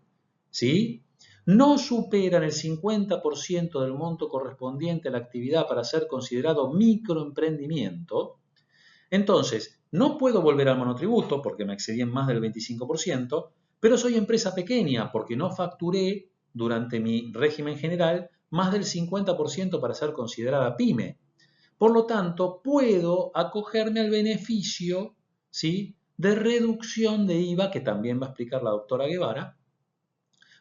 ¿sí?, no superan el 50% del monto correspondiente a la actividad para ser considerado microemprendimiento, entonces no puedo volver al monotributo porque me excedí en más del 25%, pero soy empresa pequeña porque no facturé durante mi régimen general más del 50% para ser considerada pyme. Por lo tanto, puedo acogerme al beneficio, ¿sí?, de reducción de IVA, que también va a explicar la doctora Guevara,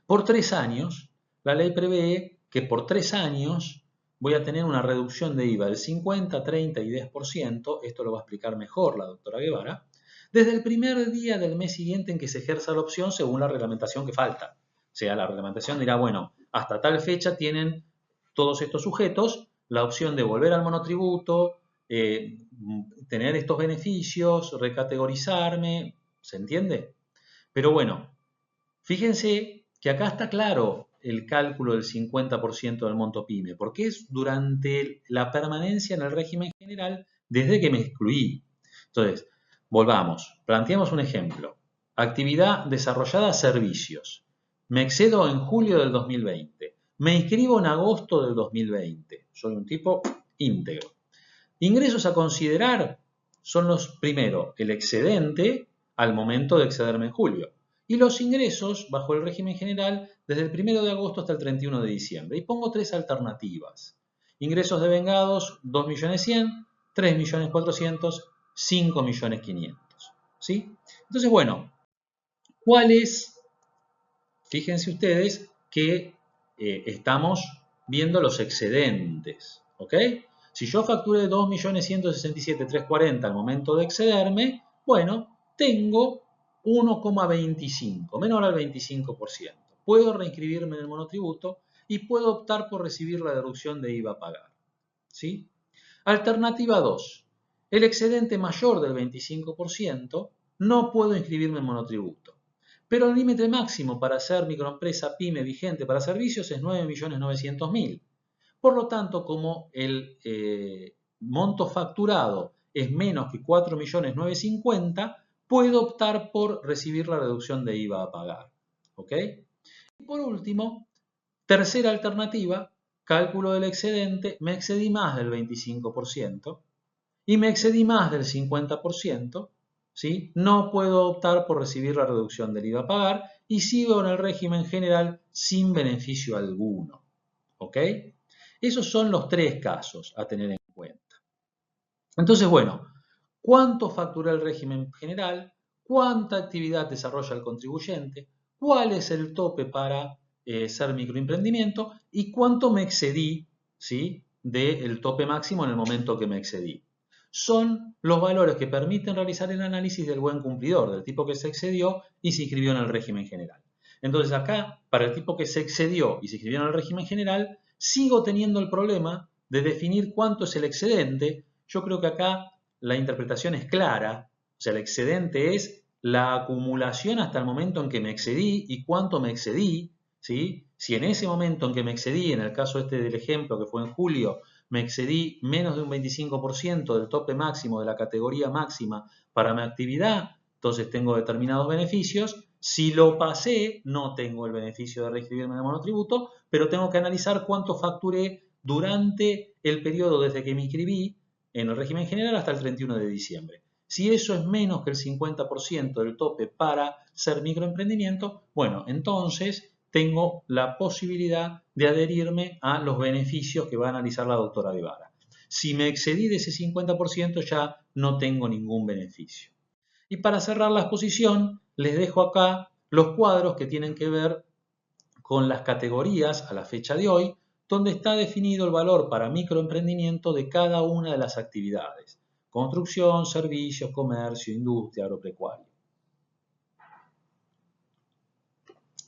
por 3 años. La ley prevé que por 3 años voy a tener una reducción de IVA del 50, 30 y 10%, esto lo va a explicar mejor la doctora Guevara, desde el primer día del mes siguiente en que se ejerza la opción según la reglamentación que falta. O sea, la reglamentación dirá, bueno, hasta tal fecha tienen todos estos sujetos la opción de volver al monotributo, tener estos beneficios, recategorizarme, ¿se entiende? Pero bueno, fíjense que acá está claro el cálculo del 50% del monto PYME? Porque es durante la permanencia en el régimen general desde que me excluí. Entonces, volvamos, planteamos un ejemplo. Actividad desarrollada, servicios. Me excedo en julio del 2020. Me inscribo en agosto del 2020. Soy un tipo íntegro. Ingresos a considerar son los, primero, el excedente al momento de excederme en julio. Y los ingresos, bajo el régimen general, desde el 1 de agosto hasta el 31 de diciembre. Y pongo tres alternativas. Ingresos devengados, 2.100.000, 3.400.000, 5.500.000. ¿Sí? Entonces, bueno, ¿cuál es? Fíjense ustedes que estamos viendo los excedentes, ¿ok? Si yo facturé 2.167.340 al momento de excederme, bueno, tengo 1,25, menor al 25%. Puedo reinscribirme en el monotributo y puedo optar por recibir la deducción de IVA a pagar, ¿sí? Alternativa 2. El excedente mayor del 25%, no puedo inscribirme en monotributo. Pero el límite máximo para ser microempresa PYME vigente para servicios es 9.900.000. Por lo tanto, como el monto facturado es menos que 4.950.000, puedo optar por recibir la reducción de IVA a pagar. ¿Ok? Y por último, tercera alternativa, cálculo del excedente, me excedí más del 25% y me excedí más del 50%, ¿sí? No puedo optar por recibir la reducción del IVA a pagar y sigo en el régimen general sin beneficio alguno. ¿Ok? Esos son los tres casos a tener en cuenta. Entonces, bueno, ¿cuánto factura el régimen general? ¿Cuánta actividad desarrolla el contribuyente? ¿Cuál es el tope para ser microemprendimiento? ¿Y cuánto me excedí, ¿sí?, del tope máximo en el momento que me excedí? Son los valores que permiten realizar el análisis del buen cumplidor, del tipo que se excedió y se inscribió en el régimen general. Entonces acá, para el tipo que se excedió y se inscribió en el régimen general, sigo teniendo el problema de definir cuánto es el excedente. Yo creo que acá la interpretación es clara. O sea, el excedente es la acumulación hasta el momento en que me excedí y cuánto me excedí, ¿sí? Si en ese momento en que me excedí, en el caso este del ejemplo que fue en julio, me excedí menos de un 25% del tope máximo de la categoría máxima para mi actividad, entonces tengo determinados beneficios. Si lo pasé, no tengo el beneficio de reinscribirme en el monotributo, pero tengo que analizar cuánto facturé durante el periodo desde que me inscribí en el régimen general hasta el 31 de diciembre. Si eso es menos que el 50% del tope para ser microemprendimiento, bueno, entonces tengo la posibilidad de adherirme a los beneficios que va a analizar la doctora Guevara. Si me excedí de ese 50%, ya no tengo ningún beneficio. Y para cerrar la exposición, les dejo acá los cuadros que tienen que ver con las categorías a la fecha de hoy, donde está definido el valor para microemprendimiento de cada una de las actividades: construcción, servicios, comercio, industria, agropecuario.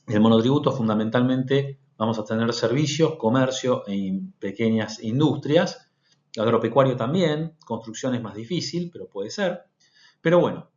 El monotributo fundamentalmente vamos a tener servicios, comercio e pequeñas industrias, agropecuario también, construcción es más difícil, pero puede ser. Pero bueno,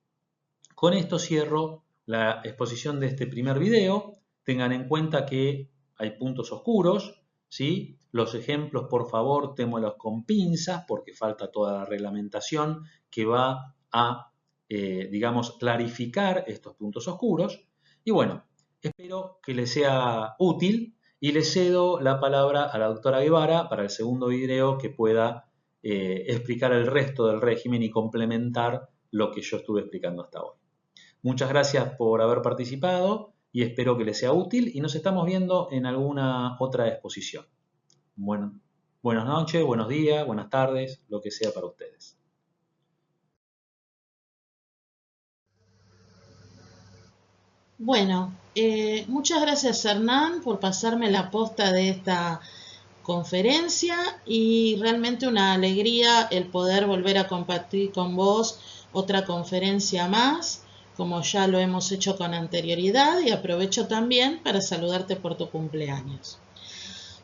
con esto cierro la exposición de este primer video. Tengan en cuenta que hay puntos oscuros, ¿sí? Los ejemplos, por favor, témolos con pinzas porque falta toda la reglamentación que va a, digamos, clarificar estos puntos oscuros. Y bueno, espero que les sea útil y le cedo la palabra a la doctora Guevara para el segundo video que pueda explicar el resto del régimen y complementar lo que yo estuve explicando hasta hoy. Muchas gracias por haber participado y espero que les sea útil y nos estamos viendo en alguna otra exposición. Bueno, buenas noches, buenos días, buenas tardes, lo que sea para ustedes. Bueno, muchas gracias Hernán por pasarme la posta de esta conferencia y realmente una alegría el poder volver a compartir con vos otra conferencia más, como ya lo hemos hecho con anterioridad, y aprovecho también para saludarte por tu cumpleaños.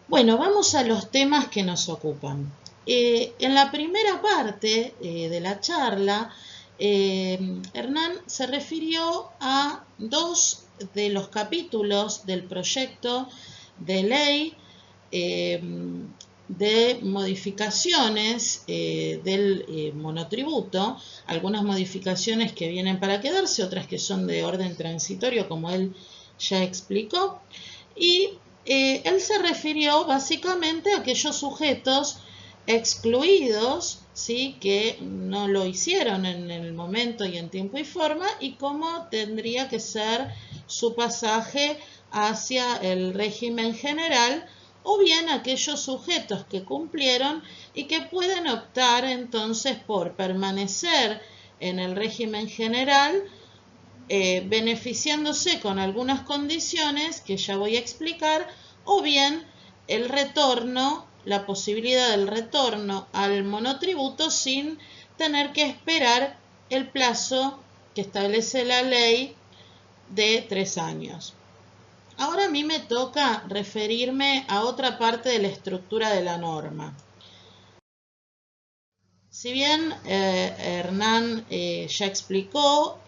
Bueno, vamos a los temas que nos ocupan. En la primera parte de la charla, Hernán se refirió a dos de los capítulos del proyecto de ley de modificaciones del monotributo, algunas modificaciones que vienen para quedarse, otras que son de orden transitorio, como él ya explicó, y él se refirió básicamente a aquellos sujetos excluidos, ¿sí?, que no lo hicieron en el momento y en tiempo y forma, y cómo tendría que ser su pasaje hacia el régimen general, o bien aquellos sujetos que cumplieron y que pueden optar entonces por permanecer en el régimen general, beneficiándose con algunas condiciones que ya voy a explicar, o bien el retorno, la posibilidad del retorno al monotributo sin tener que esperar el plazo que establece la ley de 3 años. Ahora a mí me toca referirme a otra parte de la estructura de la norma. Si bien Hernán ya explicó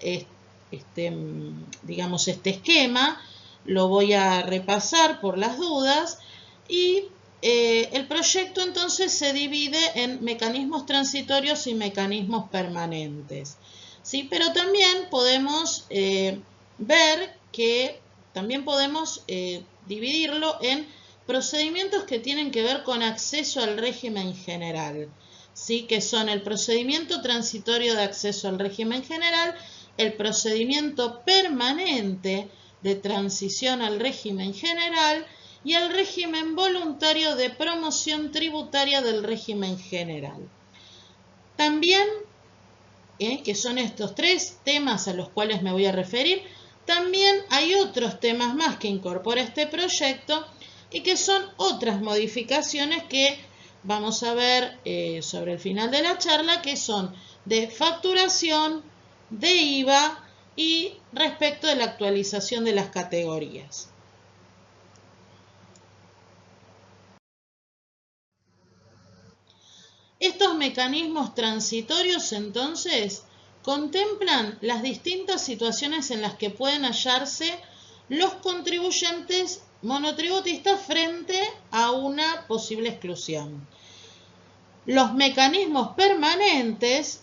digamos, este esquema, lo voy a repasar por las dudas, y el proyecto entonces se divide en mecanismos transitorios y mecanismos permanentes, ¿sí? Pero también podemos ver que también podemos dividirlo en procedimientos que tienen que ver con acceso al régimen general, ¿sí?, que son el procedimiento transitorio de acceso al régimen general, el procedimiento permanente de transición al régimen general y el régimen voluntario de promoción tributaria del régimen general. También, que son estos 3 temas a los cuales me voy a referir, también hay otros temas más que incorpora este proyecto y que son otras modificaciones que vamos a ver sobre el final de la charla, que son de facturación, de IVA y respecto de la actualización de las categorías. Estos mecanismos transitorios, entonces, contemplan las distintas situaciones en las que pueden hallarse los contribuyentes monotributistas frente a una posible exclusión. Los mecanismos permanentes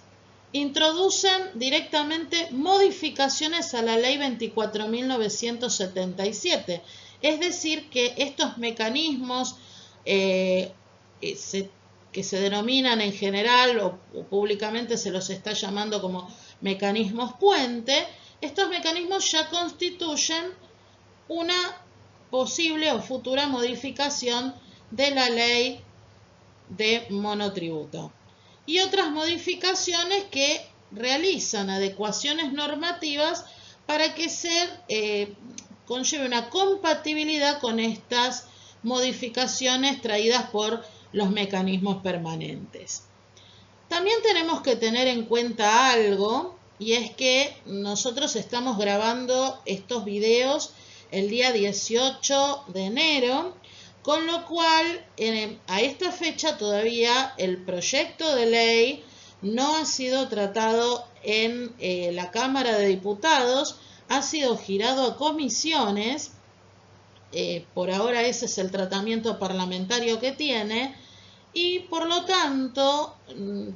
introducen directamente modificaciones a la ley 24.977, es decir, que estos mecanismos que se denominan en general o públicamente se los está llamando como mecanismos puente, estos mecanismos ya constituyen una posible o futura modificación de la ley de monotributo. Y otras modificaciones que realizan adecuaciones normativas para que se conlleve una compatibilidad con estas modificaciones traídas por los mecanismos permanentes. También tenemos que tener en cuenta algo, y es que nosotros estamos grabando estos videos el día 18 de enero, con lo cual a esta fecha todavía el proyecto de ley no ha sido tratado en la Cámara de Diputados, ha sido girado a comisiones. Por ahora ese es el tratamiento parlamentario que tiene, y por lo tanto,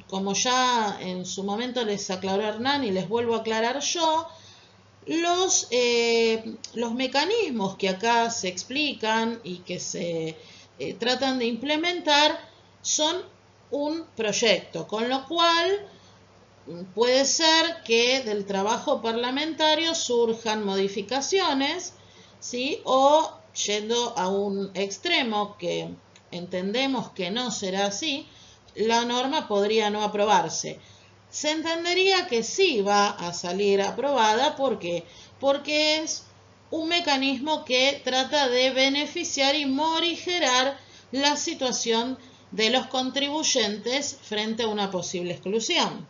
como ya en su momento les aclaró Hernán y les vuelvo a aclarar yo, los mecanismos que acá se explican y que se tratan de implementar son un proyecto, con lo cual puede ser que del trabajo parlamentario surjan modificaciones, ¿sí?, o yendo a un extremo que entendemos que no será así, la norma podría no aprobarse. Se entendería que sí va a salir aprobada. ¿Por qué? Porque es un mecanismo que trata de beneficiar y morigerar la situación de los contribuyentes frente a una posible exclusión.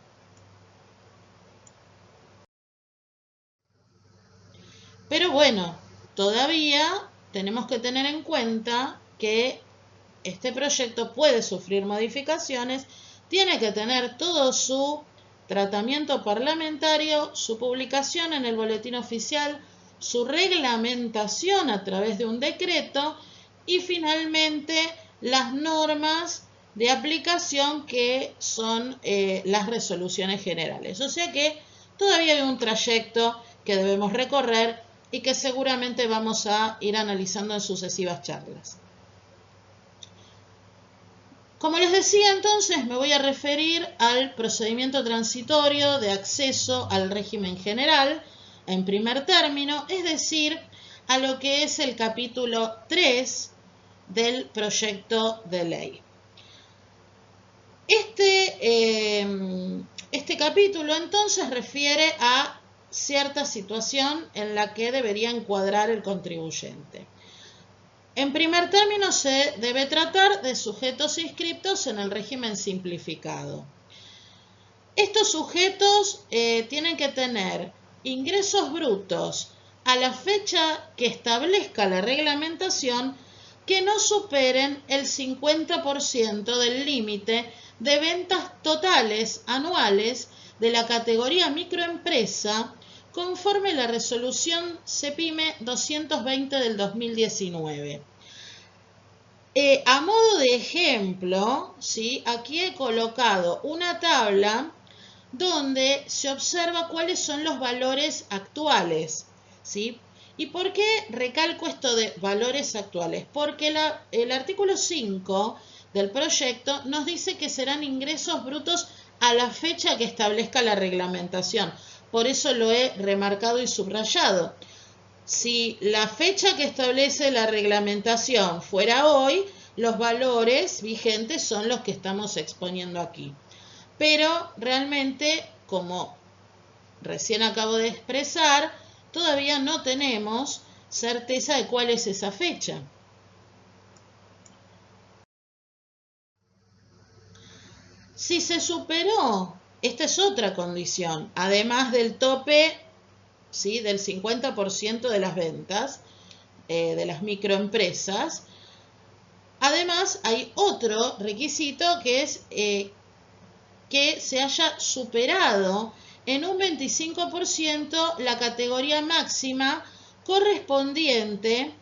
Pero bueno, todavía tenemos que tener en cuenta que este proyecto puede sufrir modificaciones, tiene que tener todo su tratamiento parlamentario, su publicación en el boletín oficial, su reglamentación a través de un decreto y finalmente las normas de aplicación que son las resoluciones generales. O sea que todavía hay un trayecto que debemos recorrer y que seguramente vamos a ir analizando en sucesivas charlas. Como les decía, entonces me voy a referir al procedimiento transitorio de acceso al régimen general en primer término, es decir, a lo que es el capítulo 3 del proyecto de ley. Este capítulo entonces refiere a cierta situación en la que debería encuadrar el contribuyente. En primer término, se debe tratar de sujetos inscriptos en el régimen simplificado. Estos sujetos tienen que tener ingresos brutos a la fecha que establezca la reglamentación que no superen el 50% del límite de ventas totales anuales de la categoría microempresa conforme la resolución CEPIME 220 del 2019. A modo de ejemplo, ¿sí? Aquí he colocado una tabla donde se observa cuáles son los valores actuales, ¿sí? ¿Y por qué recalco esto de valores actuales? Porque el artículo 5 del proyecto nos dice que serán ingresos brutos a la fecha que establezca la reglamentación. Por eso lo he remarcado y subrayado. Si la fecha que establece la reglamentación fuera hoy, los valores vigentes son los que estamos exponiendo aquí. Pero realmente, como recién acabo de expresar, todavía no tenemos certeza de cuál es esa fecha. Si se superó, esta es otra condición, además del tope, ¿sí?, del 50% de las ventas de las microempresas. Además, hay otro requisito que es que se haya superado en un 25% la categoría máxima correspondiente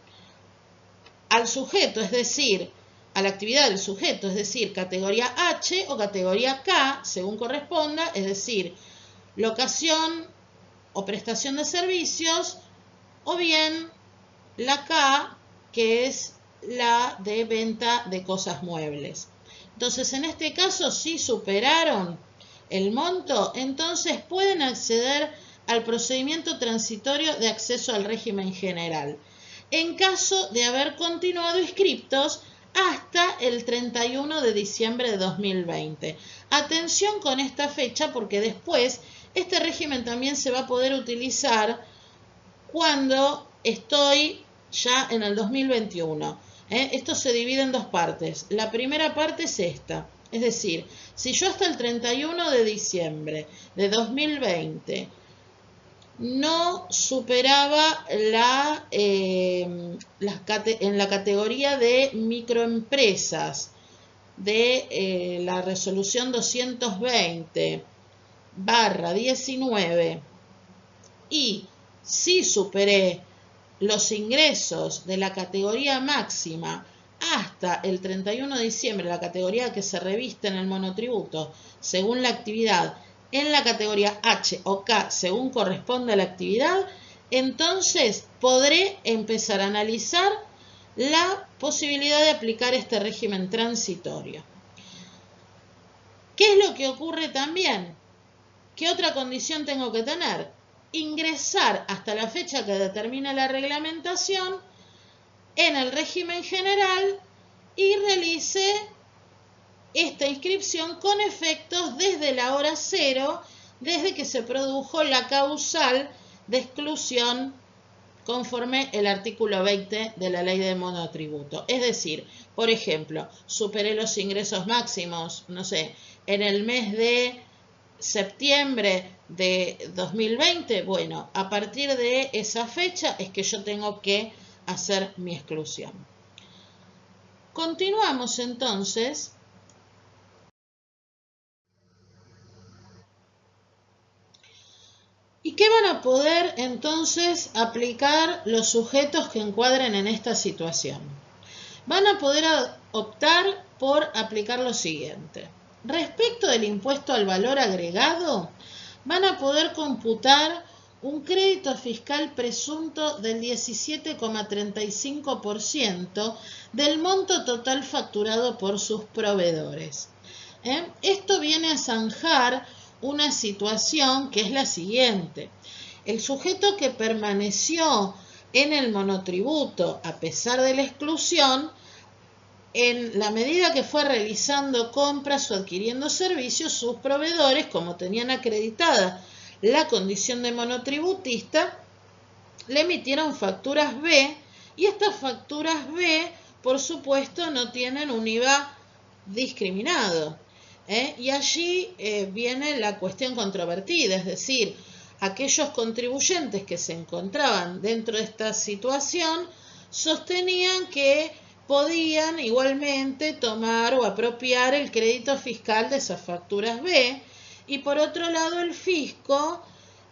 al sujeto, es decir, a la actividad del sujeto, es decir, categoría H o categoría K, según corresponda, es decir, locación o prestación de servicios, o bien la K, que es la de venta de cosas muebles. Entonces, en este caso, si superaron el monto, entonces pueden acceder al procedimiento transitorio de acceso al régimen general, en caso de haber continuado inscriptos hasta el 31 de diciembre de 2020. Atención con esta fecha porque después este régimen también se va a poder utilizar cuando estoy ya en el 2021. Esto se divide en dos partes. La primera parte es esta. Es decir, si yo hasta el 31 de diciembre de 2020 no superaba en la categoría de microempresas de la resolución 220/19 y si superé los ingresos de la categoría máxima hasta el 31 de diciembre, la categoría que se reviste en el monotributo según la actividad, en la categoría H o K según corresponde a la actividad, entonces podré empezar a analizar la posibilidad de aplicar este régimen transitorio. ¿Qué es lo que ocurre también? ¿Qué otra condición tengo que tener? Ingresar hasta la fecha que determina la reglamentación en el régimen general y realice esta inscripción con efectos desde la hora cero, desde que se produjo la causal de exclusión conforme el artículo 20 de la ley de monotributo. Es decir, por ejemplo, superé los ingresos máximos, no sé, en el mes de septiembre de 2020, bueno, a partir de esa fecha es que yo tengo que hacer mi exclusión. Continuamos entonces. ¿Y qué van a poder entonces aplicar los sujetos que encuadren en esta situación? van a poder optar por aplicar lo siguiente. Respecto del impuesto al valor agregado, van a poder computar un crédito fiscal presunto del 17,35% del monto total facturado por sus proveedores. Esto viene a zanjar una situación que es la siguiente. El sujeto que permaneció en el monotributo a pesar de la exclusión, en la medida que fue realizando compras o adquiriendo servicios, sus proveedores, como tenían acreditada la condición de monotributista, le emitieron facturas B, y estas facturas B, por supuesto, no tienen un IVA discriminado. Y allí viene la cuestión controvertida, es decir, aquellos contribuyentes que se encontraban dentro de esta situación sostenían que podían igualmente tomar o apropiar el crédito fiscal de esas facturas B, y por otro lado el fisco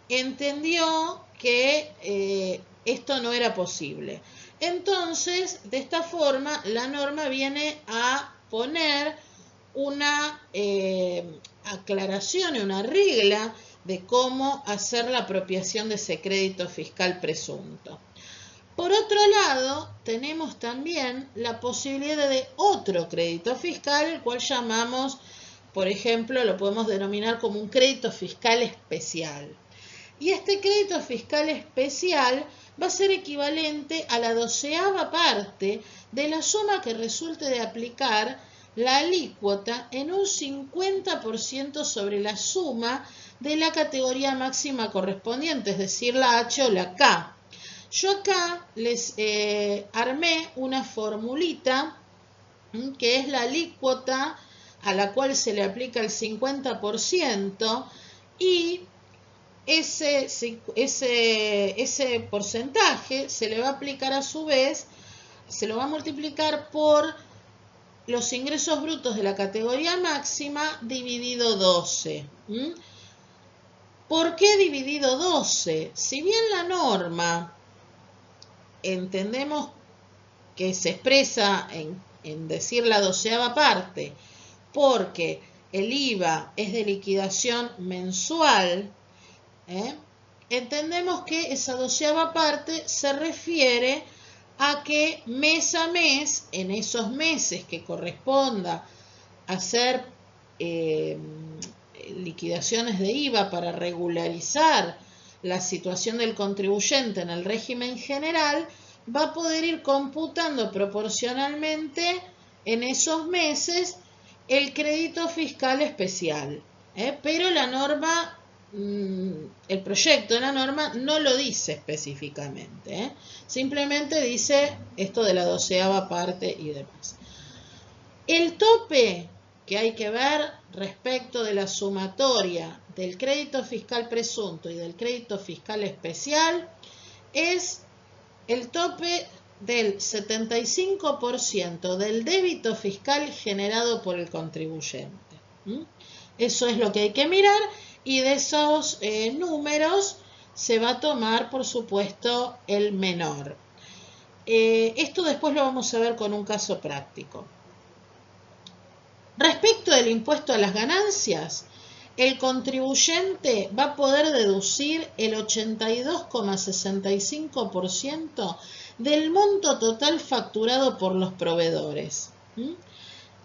entendió que esto no era posible. Entonces, de esta forma, la norma viene a poner una aclaración y una regla de cómo hacer la apropiación de ese crédito fiscal presunto. Por otro lado, tenemos también la posibilidad de otro crédito fiscal, el cual llamamos, por ejemplo, lo podemos denominar como un crédito fiscal especial. Y este crédito fiscal especial va a ser equivalente a la 12ª parte de la suma que resulte de aplicar la alícuota en un 50% sobre la suma de la categoría máxima correspondiente, es decir, la H o la K. Yo acá les armé una formulita que es la alícuota a la cual se le aplica el 50%, y ese porcentaje se le va a aplicar a su vez, se lo va a multiplicar por los ingresos brutos de la categoría máxima dividido 12. ¿Por qué dividido 12? Si bien la norma entendemos que se expresa en decir la 12ª parte, porque el IVA es de liquidación mensual, entendemos que esa 12ª parte se refiere a que mes a mes, en esos meses que corresponda hacer liquidaciones de IVA para regularizar la situación del contribuyente en el régimen general, va a poder ir computando proporcionalmente en esos meses el crédito fiscal especial. Pero la norma, el proyecto de la norma no lo dice específicamente. Simplemente dice esto de la 12ª parte y demás. El tope que hay que ver respecto de la sumatoria del crédito fiscal presunto y del crédito fiscal especial es el tope del 75% del débito fiscal generado por el contribuyente. Eso es lo que hay que mirar, y de esos números se va a tomar, por supuesto, el menor. Esto después lo vamos a ver con un caso práctico. Respecto del impuesto a las ganancias, el contribuyente va a poder deducir el 82,65% del monto total facturado por los proveedores.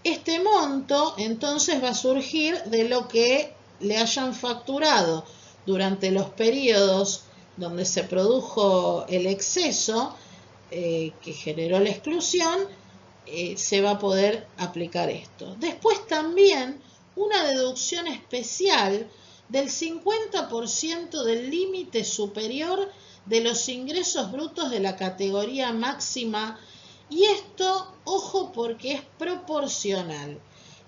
Este monto entonces va a surgir de lo que le hayan facturado durante los periodos donde se produjo el exceso que generó la exclusión. Se va a poder aplicar esto. Después también una deducción especial del 50% del límite superior de los ingresos brutos de la categoría máxima, y esto, ojo, porque es proporcional.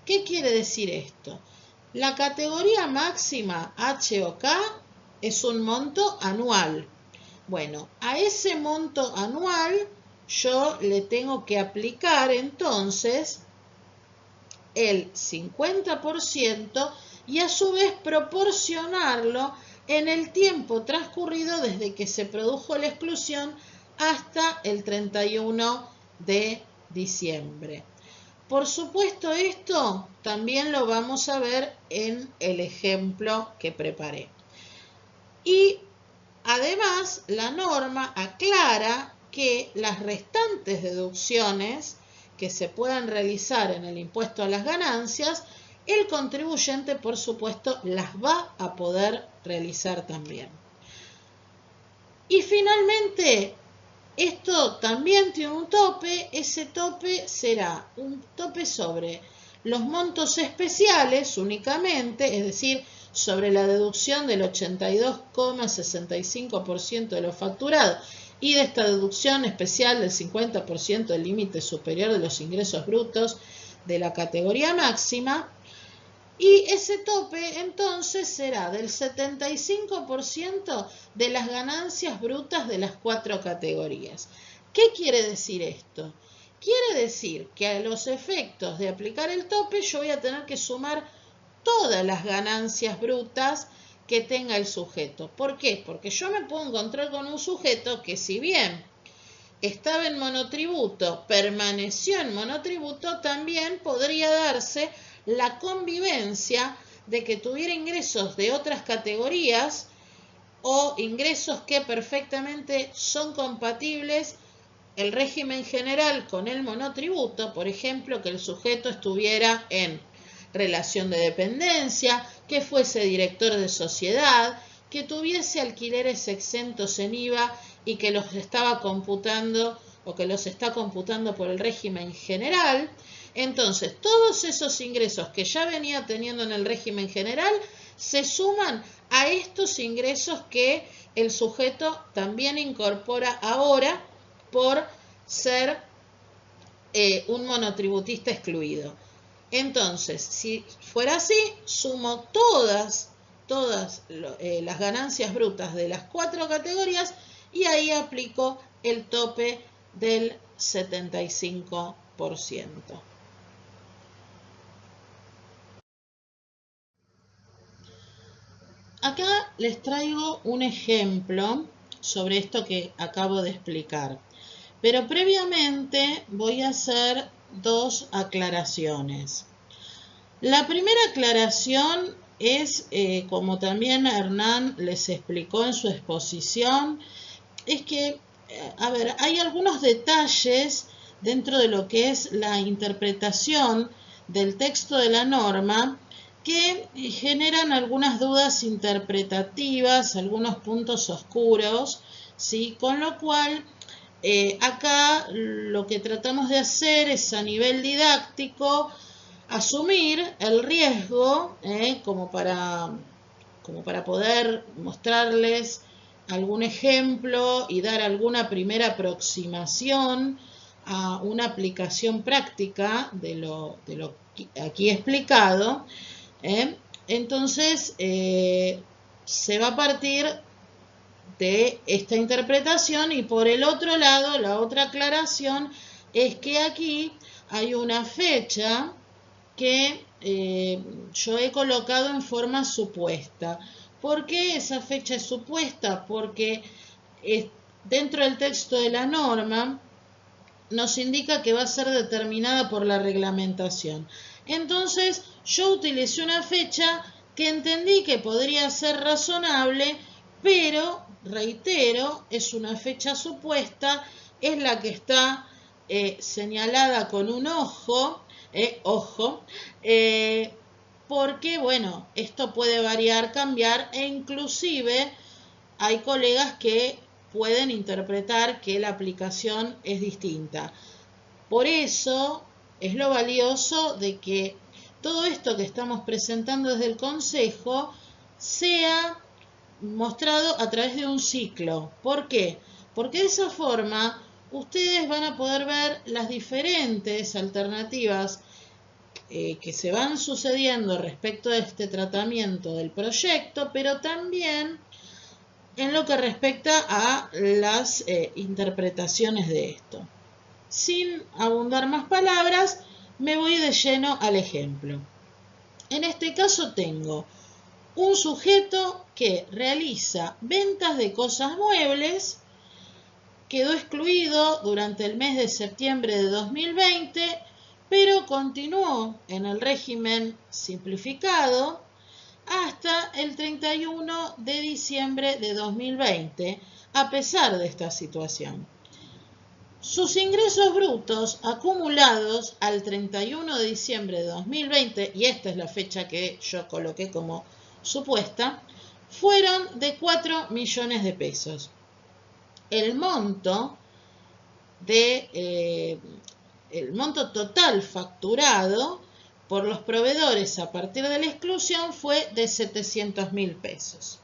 ¿Qué quiere decir esto? La categoría máxima H o K es un monto anual. Bueno, a ese monto anual yo le tengo que aplicar entonces el 50% y a su vez proporcionarlo en el tiempo transcurrido desde que se produjo la exclusión hasta el 31 de diciembre. Por supuesto, esto también lo vamos a ver en el ejemplo que preparé. Y además, la norma aclara que las restantes deducciones que se puedan realizar en el impuesto a las ganancias, el contribuyente, por supuesto, las va a poder realizar también. Y finalmente, esto también tiene un tope. Ese tope será un tope sobre los montos especiales únicamente, es decir, sobre la deducción del 82,65% de lo facturado y de esta deducción especial del 50% del límite superior de los ingresos brutos de la categoría máxima. Y ese tope entonces será del 75% de las ganancias brutas de las 4 categorías. ¿Qué quiere decir esto? Quiere decir que a los efectos de aplicar el tope yo voy a tener que sumar todas las ganancias brutas que tenga el sujeto. ¿Por qué? Porque yo me puedo encontrar con un sujeto que, si bien estaba en monotributo, permaneció en monotributo, también podría darse la convivencia de que tuviera ingresos de otras categorías o ingresos que perfectamente son compatibles el régimen general con el monotributo. Por ejemplo, que el sujeto estuviera en relación de dependencia, que fuese director de sociedad, que tuviese alquileres exentos en IVA y que los estaba computando o que los está computando por el régimen general. Entonces, todos esos ingresos que ya venía teniendo en el régimen general se suman a estos ingresos que el sujeto también incorpora ahora por ser un monotributista excluido. Entonces, si fuera así, sumo todas las ganancias brutas de las 4 categorías y ahí aplico el tope del 75%. Acá les traigo un ejemplo sobre esto que acabo de explicar. Pero previamente voy a hacer 2 aclaraciones. La primera aclaración es, como también Hernán les explicó en su exposición, es que, hay algunos detalles dentro de lo que es la interpretación del texto de la norma que generan algunas dudas interpretativas, algunos puntos oscuros, ¿sí? Con lo cual, acá lo que tratamos de hacer es, a nivel didáctico, asumir el riesgo, como para poder mostrarles algún ejemplo y dar alguna primera aproximación a una aplicación práctica de lo aquí explicado. Entonces, se va a partir de esta interpretación, y por el otro lado, la otra aclaración es que aquí hay una fecha que yo he colocado en forma supuesta. ¿Por qué esa fecha es supuesta? Porque dentro del texto de la norma nos indica que va a ser determinada por la reglamentación. Entonces, yo utilicé una fecha que entendí que podría ser razonable, pero, reitero, es una fecha supuesta, es la que está señalada con un ojo, porque, bueno, esto puede variar, cambiar, e inclusive hay colegas que pueden interpretar que la aplicación es distinta. Por eso es lo valioso de que todo esto que estamos presentando desde el Consejo sea mostrado a través de un ciclo. ¿Por qué? Porque de esa forma ustedes van a poder ver las diferentes alternativas que se van sucediendo respecto a este tratamiento del proyecto, pero también en lo que respecta a las interpretaciones de esto. Sin abundar más palabras, me voy de lleno al ejemplo. En este caso tengo un sujeto que realiza ventas de cosas muebles, quedó excluido durante el mes de septiembre de 2020, pero continuó en el régimen simplificado hasta el 31 de diciembre de 2020, a pesar de esta situación. Sus ingresos brutos acumulados al 31 de diciembre de 2020, y esta es la fecha que yo coloqué como supuesta, fueron de 4 millones de pesos. El monto total facturado por los proveedores a partir de la exclusión fue de 700.000 pesos.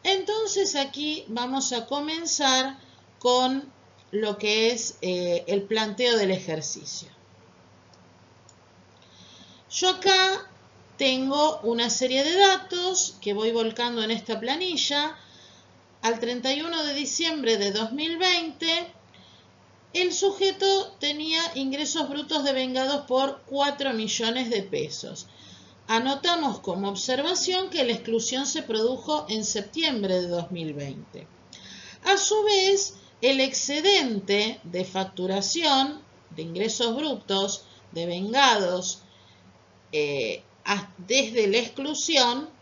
Entonces aquí vamos a comenzar con lo que es el planteo del ejercicio. Yo acá tengo una serie de datos que voy volcando en esta planilla. Al 31 de diciembre de 2020, el sujeto tenía ingresos brutos devengados por 4 millones de pesos. Anotamos como observación que la exclusión se produjo en septiembre de 2020. A su vez, el excedente de facturación de ingresos brutos devengados desde la exclusión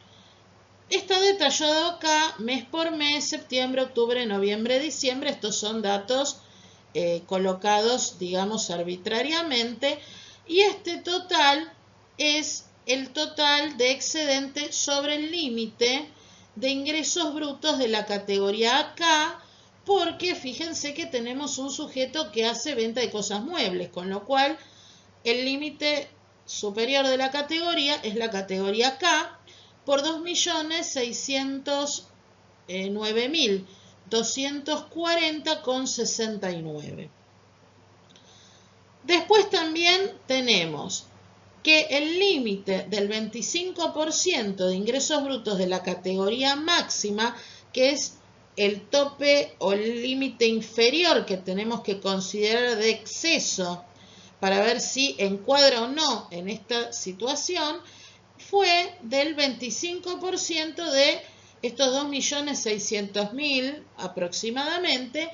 está detallado acá mes por mes, septiembre, octubre, noviembre, diciembre. Estos son datos colocados, digamos, arbitrariamente, y este total es el total de excedente sobre el límite de ingresos brutos de la categoría AK, porque fíjense que tenemos un sujeto que hace venta de cosas muebles, con lo cual el límite superior de la categoría es la categoría K por 2.609.240,69. Después también tenemos que el límite del 25% de ingresos brutos de la categoría máxima, que es el tope o el límite inferior que tenemos que considerar de exceso para ver si encuadra o no en esta situación, fue del 25% de estos 2.600.000 aproximadamente,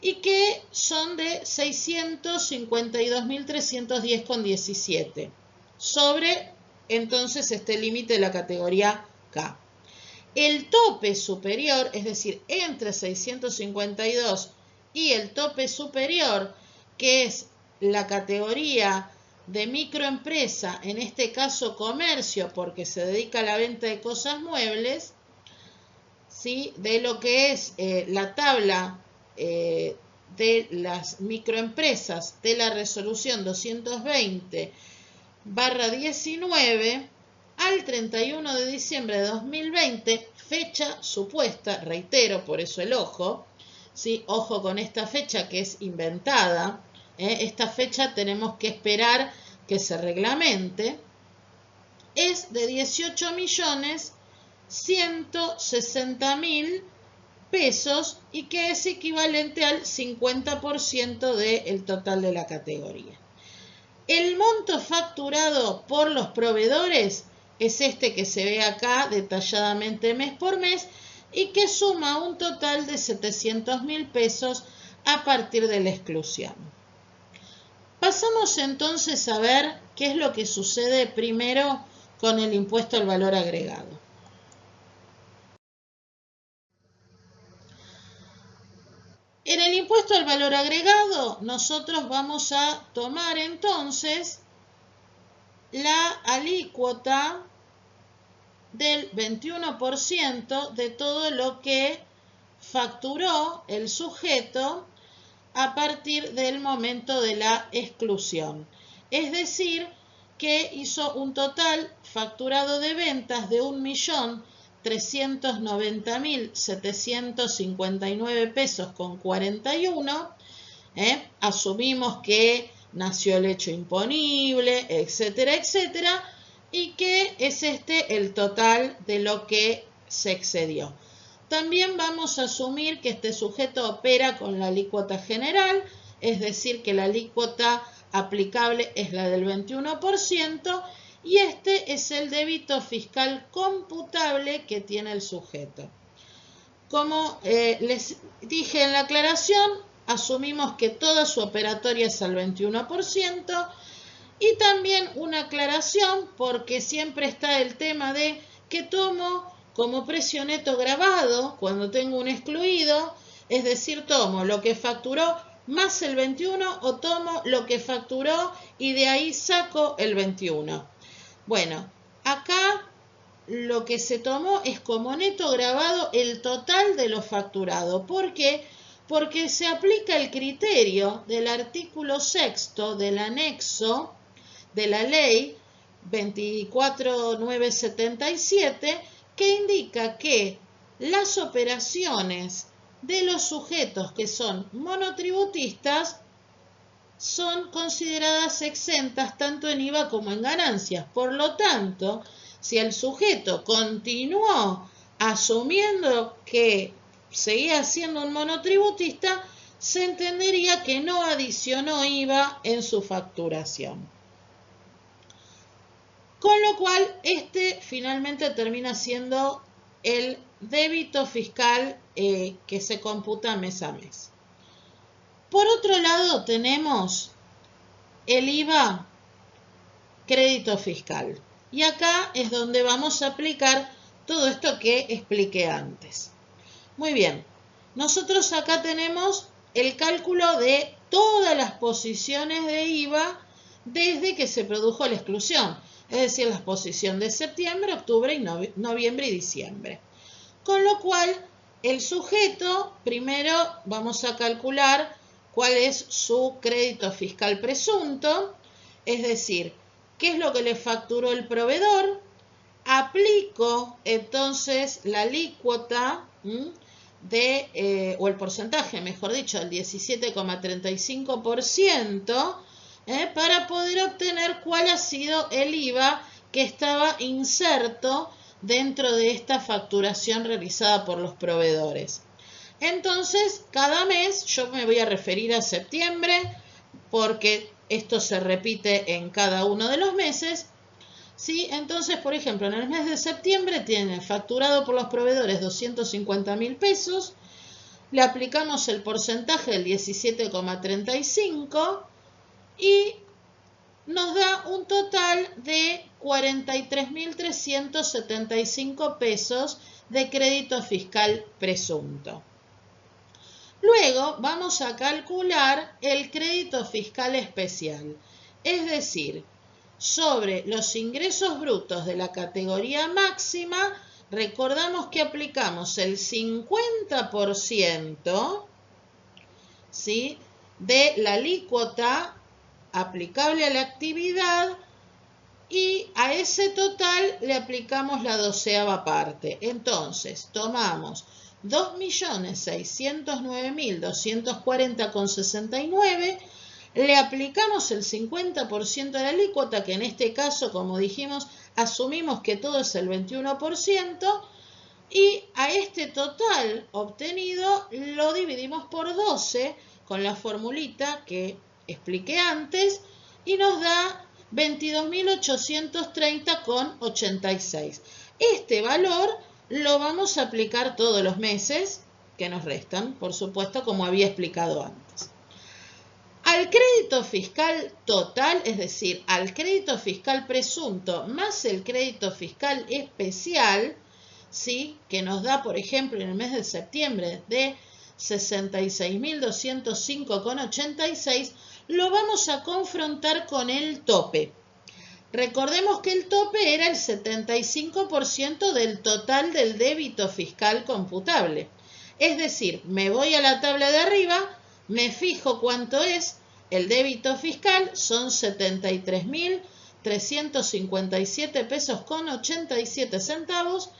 y que son de 652.310,17 sobre entonces este límite de la categoría K. El tope superior, es decir, entre 652 y el tope superior, que es la categoría de microempresa, en este caso comercio, porque se dedica a la venta de cosas muebles, ¿sí?, de lo que es la tabla de las microempresas de la resolución 220/19, al 31 de diciembre de 2020, fecha supuesta, reitero, por eso el ojo, ¿sí? Ojo con esta fecha que es inventada, esta fecha tenemos que esperar que se reglamente, es de 18.160.000 pesos, y que es equivalente al 50% del total de la categoría. El monto facturado por los proveedores es este que se ve acá detalladamente mes por mes, y que suma un total de 700.000 pesos a partir de la exclusión. Pasamos entonces a ver qué es lo que sucede primero con el impuesto al valor agregado. En el impuesto al valor agregado, nosotros vamos a tomar entonces la alícuota del 21% de todo lo que facturó el sujeto a partir del momento de la exclusión. Es decir, que hizo un total facturado de ventas de 1.390.759 pesos con 41. Asumimos que nació el hecho imponible, etcétera, etcétera, y que es este el total de lo que se excedió. También vamos a asumir que este sujeto opera con la alícuota general, es decir, que la alícuota aplicable es la del 21%, y este es el débito fiscal computable que tiene el sujeto. como les dije en la aclaración, asumimos que toda su operatoria es al 21%. Y también una aclaración, porque siempre está el tema de que tomo como precio neto grabado cuando tengo un excluido, es decir, tomo lo que facturó más el 21 o tomo lo que facturó y de ahí saco el 21. Bueno, acá lo que se tomó es como neto grabado el total de lo facturado. ¿Por qué? Porque se aplica el criterio del artículo 6º del anexo de la ley 24977, que indica que las operaciones de los sujetos que son monotributistas son consideradas exentas tanto en IVA como en ganancias. Por lo tanto, si el sujeto continuó asumiendo que seguía siendo un monotributista, se entendería que no adicionó IVA en su facturación. Con lo cual, este finalmente termina siendo el débito fiscal que se computa mes a mes. Por otro lado, tenemos el IVA crédito fiscal. Y acá es donde vamos a aplicar todo esto que expliqué antes. Muy bien, nosotros acá tenemos el cálculo de todas las posiciones de IVA desde que se produjo la exclusión. Es decir, la exposición de septiembre, octubre, noviembre y diciembre. Con lo cual, el sujeto, primero vamos a calcular cuál es su crédito fiscal presunto, es decir, qué es lo que le facturó el proveedor, aplico entonces la alícuota o el porcentaje, mejor dicho, del 17,35%, para poder obtener cuál ha sido el IVA que estaba inserto dentro de esta facturación realizada por los proveedores. Entonces, cada mes yo me voy a referir a septiembre porque esto se repite en cada uno de los meses. ¿Sí? Entonces, por ejemplo, en el mes de septiembre tiene facturado por los proveedores 250.000 pesos, le aplicamos el porcentaje del 17,35% y nos da un total de 43.375 pesos de crédito fiscal presunto. Luego vamos a calcular el crédito fiscal especial, es decir, sobre los ingresos brutos de la categoría máxima, recordamos que aplicamos el 50%, ¿sí?, de la alícuota aplicable a la actividad y a ese total le aplicamos la 12ª parte. Entonces, tomamos 2.609.240,69, le aplicamos el 50% de la alícuota, que en este caso, como dijimos, asumimos que todo es el 21%, y a este total obtenido lo dividimos por 12 con la formulita que expliqué antes y nos da 22.830,86. Este valor lo vamos a aplicar todos los meses que nos restan, por supuesto, como había explicado antes. Al crédito fiscal total, es decir, al crédito fiscal presunto más el crédito fiscal especial, ¿sí?, que nos da, por ejemplo, en el mes de septiembre de 66.205,86, lo vamos a confrontar con el tope. Recordemos que el tope era el 75% del total del débito fiscal computable. Es decir, me voy a la tabla de arriba, me fijo cuánto es el débito fiscal, son 73.357 pesos con 87 centavos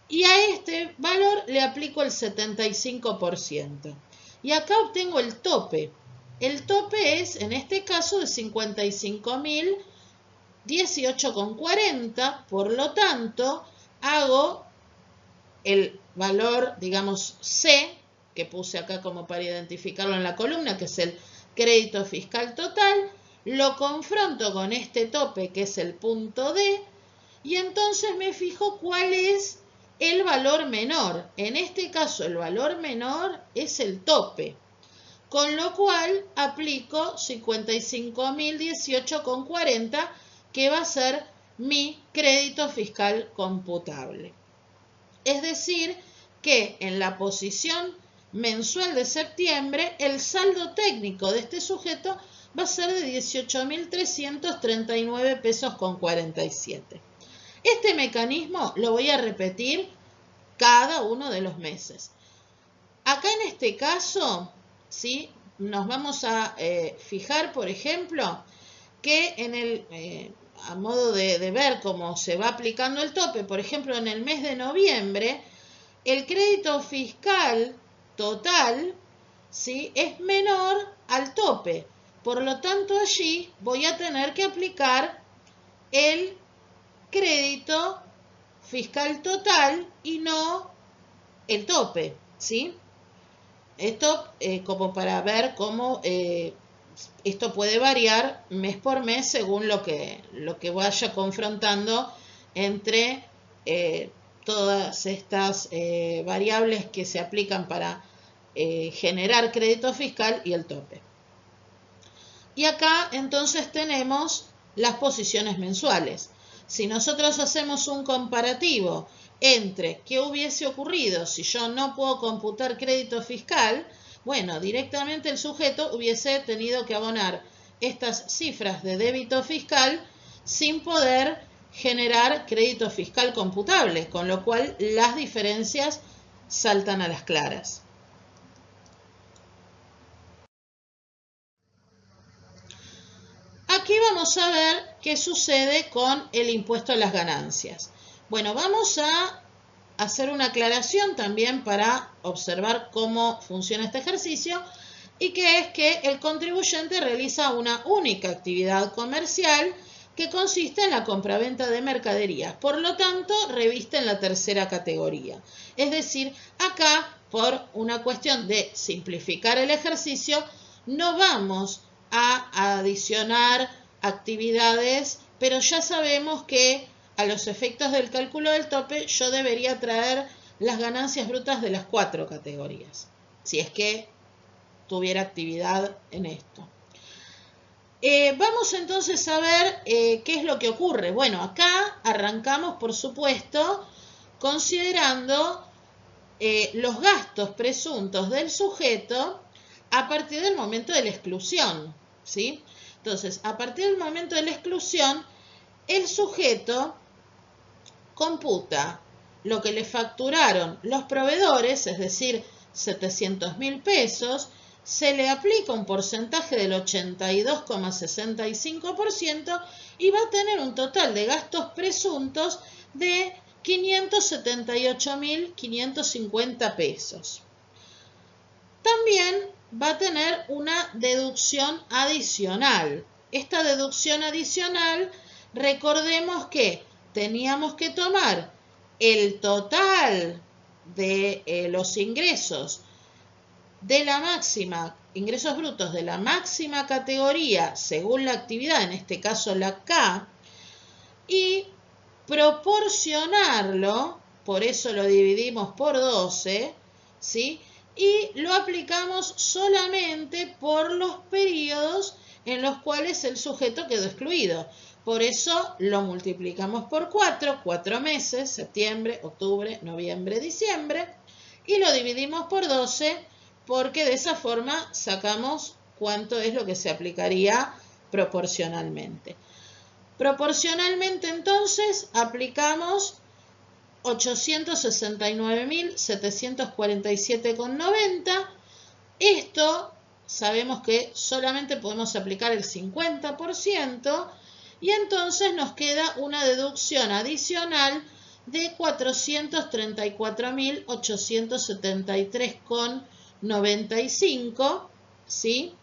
y a este valor le aplico el 75%. Y acá obtengo el tope. El tope es, en este caso, de 55.018,40, por lo tanto, hago el valor, digamos, C, que puse acá como para identificarlo en la columna, que es el crédito fiscal total, lo confronto con este tope, que es el punto D, y entonces me fijo cuál es el valor menor. En este caso, el valor menor es el tope, con lo cual aplico 55.018,40, que va a ser mi crédito fiscal computable. Es decir, que en la posición mensual de septiembre, el saldo técnico de este sujeto va a ser de 18.339 pesos con 47. Este mecanismo lo voy a repetir cada uno de los meses. Acá en este caso, ¿sí?, nos vamos a fijar, por ejemplo, que en el, a modo de ver cómo se va aplicando el tope, por ejemplo, en el mes de noviembre, el crédito fiscal total, ¿sí?, es menor al tope. Por lo tanto, allí voy a tener que aplicar el crédito fiscal total y no el tope, ¿sí? Esto como para ver cómo esto puede variar mes por mes según lo que vaya confrontando entre todas estas variables que se aplican para generar crédito fiscal y el tope. Y acá entonces tenemos las posiciones mensuales. Si nosotros hacemos un comparativo entre qué hubiese ocurrido si yo no puedo computar crédito fiscal, bueno, directamente el sujeto hubiese tenido que abonar estas cifras de débito fiscal sin poder generar crédito fiscal computable, con lo cual las diferencias saltan a las claras. Aquí vamos a ver qué sucede con el impuesto a las ganancias. Bueno, vamos a hacer una aclaración también para observar cómo funciona este ejercicio, y que es que el contribuyente realiza una única actividad comercial que consiste en la compraventa de mercaderías. Por lo tanto, reviste en la tercera categoría. Es decir, acá, por una cuestión de simplificar el ejercicio, no vamos a adicionar actividades, pero ya sabemos que a los efectos del cálculo del tope yo debería traer las ganancias brutas de las 4 categorías, si es que tuviera actividad en esto. Vamos entonces a ver qué es lo que ocurre. Bueno, acá arrancamos, por supuesto, considerando los gastos presuntos del sujeto a partir del momento de la exclusión, ¿sí? Entonces, a partir del momento de la exclusión, el sujeto computa lo que le facturaron los proveedores, es decir, 700.000 pesos, se le aplica un porcentaje del 82,65% y va a tener un total de gastos presuntos de 578.550 pesos. También va a tener una deducción adicional. Esta deducción adicional, recordemos que teníamos que tomar el total de los ingresos de la máxima, ingresos brutos de la máxima categoría según la actividad, en este caso la K, y proporcionarlo, por eso lo dividimos por 12, ¿sí?, y lo aplicamos solamente por los periodos en los cuales el sujeto quedó excluido. Por eso lo multiplicamos por 4 meses, septiembre, octubre, noviembre, diciembre, y lo dividimos por 12 porque de esa forma sacamos cuánto es lo que se aplicaría proporcionalmente. Proporcionalmente entonces aplicamos 869.747,90. Esto sabemos que solamente podemos aplicar el 50% y entonces nos queda una deducción adicional de 434.873,95, ¿sí?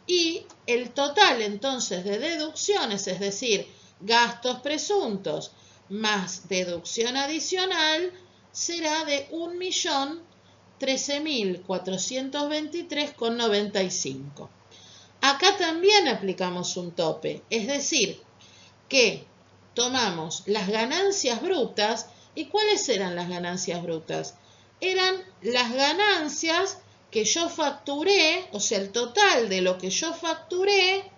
Y el total entonces de deducciones, es decir, gastos presuntos más deducción adicional, será de 1.013.423,95. Acá también aplicamos un tope, es decir, que tomamos las ganancias brutas ¿Y cuáles eran las ganancias brutas? Eran las ganancias que yo facturé, o sea, el total de lo que yo facturé,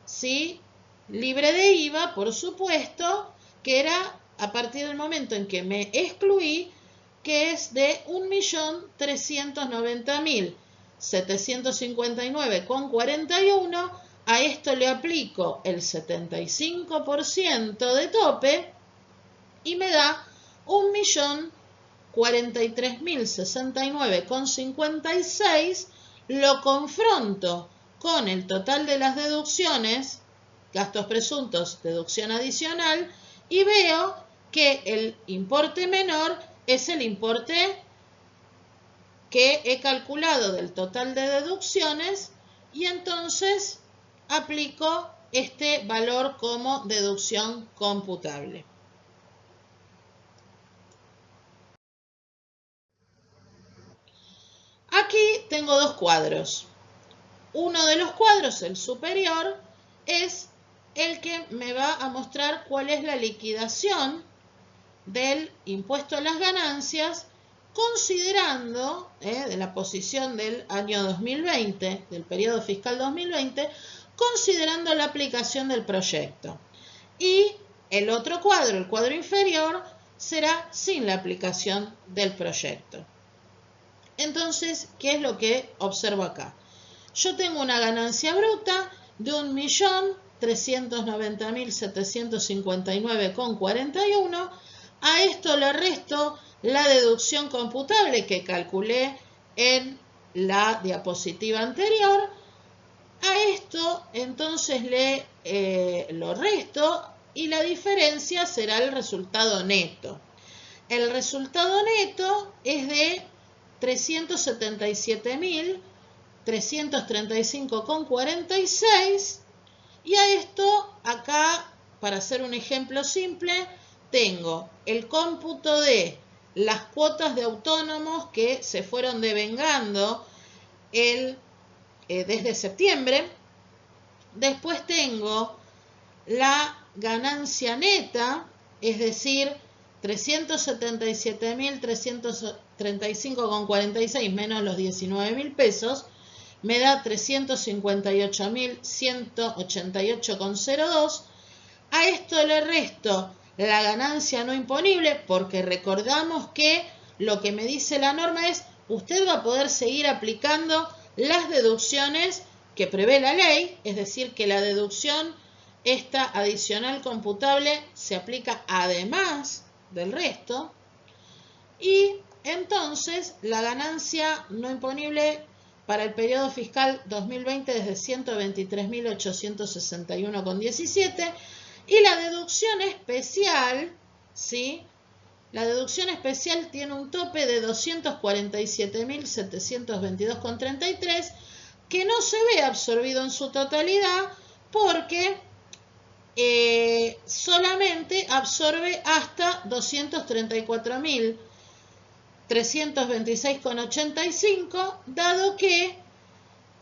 ¿sí? Libre de IVA, por supuesto, que era a partir del momento en que me excluí, que es de 1.390.759,41. A esto le aplico el 75% de tope y me da 1.043.069,56. Lo confronto con el total de las deducciones, gastos presuntos, deducción adicional, y veo que el importe menor es el importe que he calculado del total de deducciones, y entonces aplico este valor como deducción computable. Aquí tengo dos cuadros. Uno de los cuadros, el superior, es el que me va a mostrar cuál es la liquidación del impuesto a las ganancias, considerando, de la posición del año 2020, del periodo fiscal 2020, considerando la aplicación del proyecto. Y el otro cuadro, el cuadro inferior, será sin la aplicación del proyecto. Entonces, ¿qué es lo que observo acá? Yo tengo una ganancia bruta de 1.390.759,41. A esto le resto la deducción computable que calculé en la diapositiva anterior. A esto entonces lo resto y la diferencia será el resultado neto. El resultado neto es de 377.335,46, y a esto acá, para hacer un ejemplo simple, tengo el cómputo de las cuotas de autónomos que se fueron devengando desde septiembre. Después tengo la ganancia neta, es decir, 377.335,46 menos los 19.000 pesos, me da 358.188,02. A esto le resto la ganancia no imponible, porque recordamos que lo que me dice la norma es: usted va a poder seguir aplicando las deducciones que prevé la ley, es decir, que la deducción esta adicional computable se aplica además del resto. Y entonces la ganancia no imponible para el periodo fiscal 2020 es de 123.861,17, y la deducción especial, ¿sí? La deducción especial tiene un tope de 247.722,33, que no se ve absorbido en su totalidad porque solamente absorbe hasta 234.326,85, dado que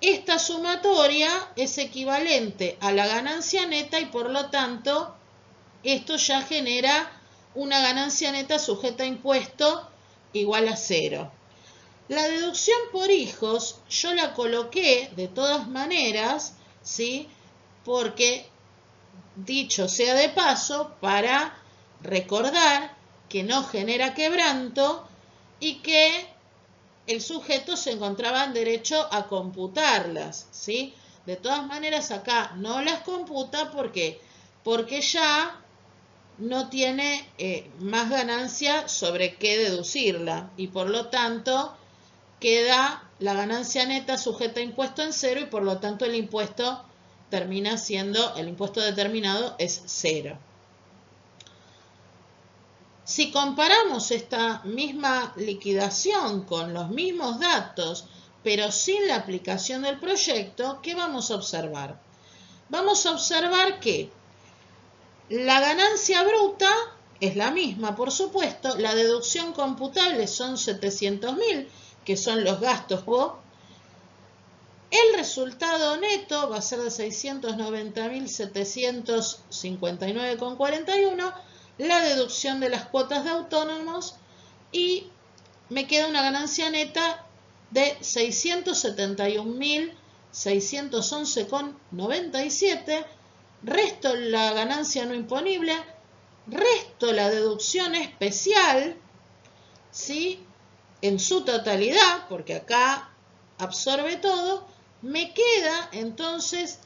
esta sumatoria es equivalente a la ganancia neta y por lo tanto esto ya genera una ganancia neta sujeta a impuesto igual a 0. La deducción por hijos yo la coloqué de todas maneras, ¿sí? Porque, dicho sea de paso, para recordar que no genera quebranto y que el sujeto se encontraba en derecho a computarlas, ¿sí? De todas maneras acá no las computa porque ya no tiene más ganancia sobre qué deducirla, y por lo tanto queda la ganancia neta sujeta a impuesto en 0, y por lo tanto el impuesto termina siendo, el impuesto determinado es 0. Si comparamos esta misma liquidación con los mismos datos, pero sin la aplicación del proyecto, ¿qué vamos a observar? Vamos a observar que la ganancia bruta es la misma, por supuesto. La deducción computable son 700.000, que son los gastos. El resultado neto va a ser de 690.759,41. la deducción de las cuotas de autónomos y me queda una ganancia neta de 671.611,97, resto la ganancia no imponible, resto la deducción especial, ¿sí?, en su totalidad, porque acá absorbe todo, me queda entonces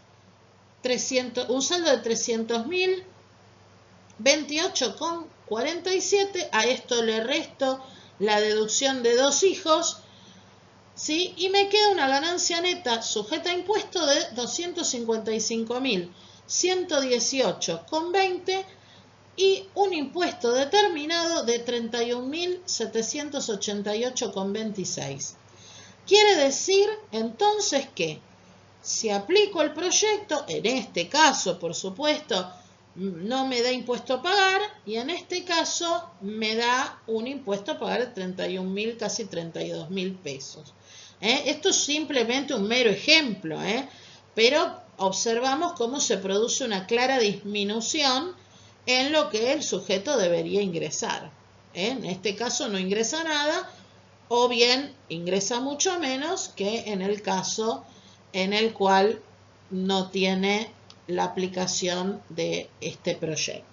un saldo de 300.028,47, a esto le resto la deducción de 2 hijos, ¿sí?, y me queda una ganancia neta sujeta a impuesto de 255.118,20 y un impuesto determinado de 31.788,26. Quiere decir entonces que si aplico el proyecto, en este caso, por supuesto, no me da impuesto a pagar y en este caso me da un impuesto a pagar de 31.000, casi 32.000 pesos. Esto es simplemente un mero ejemplo, pero observamos cómo se produce una clara disminución en lo que el sujeto debería ingresar. En este caso no ingresa nada, o bien ingresa mucho menos que en el caso en el cual no tiene la aplicación de este proyecto.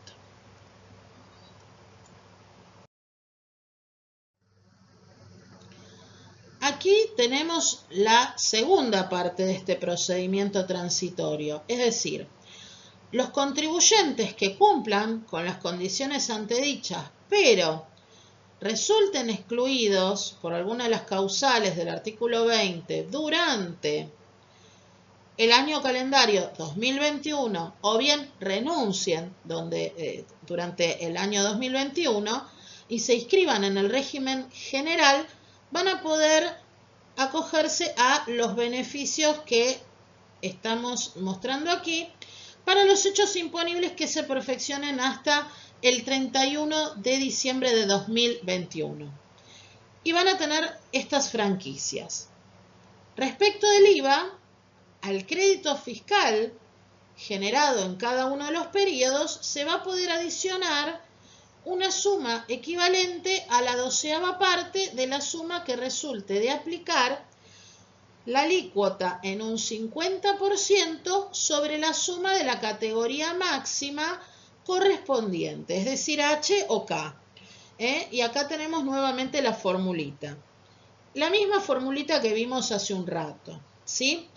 Aquí tenemos la segunda parte de este procedimiento transitorio, es decir, los contribuyentes que cumplan con las condiciones antedichas, pero resulten excluidos por alguna de las causales del artículo 20 durante el año calendario 2021 o bien renuncien durante el año 2021 y se inscriban en el régimen general, van a poder acogerse a los beneficios que estamos mostrando aquí para los hechos imponibles que se perfeccionen hasta el 31 de diciembre de 2021. Y van a tener estas franquicias. Respecto del IVA, al crédito fiscal generado en cada uno de los periodos se va a poder adicionar una suma equivalente a la 12ª parte de la suma que resulte de aplicar la alícuota en un 50% sobre la suma de la categoría máxima correspondiente, es decir, H o K. Y acá tenemos nuevamente la formulita. La misma formulita que vimos hace un rato, ¿sí?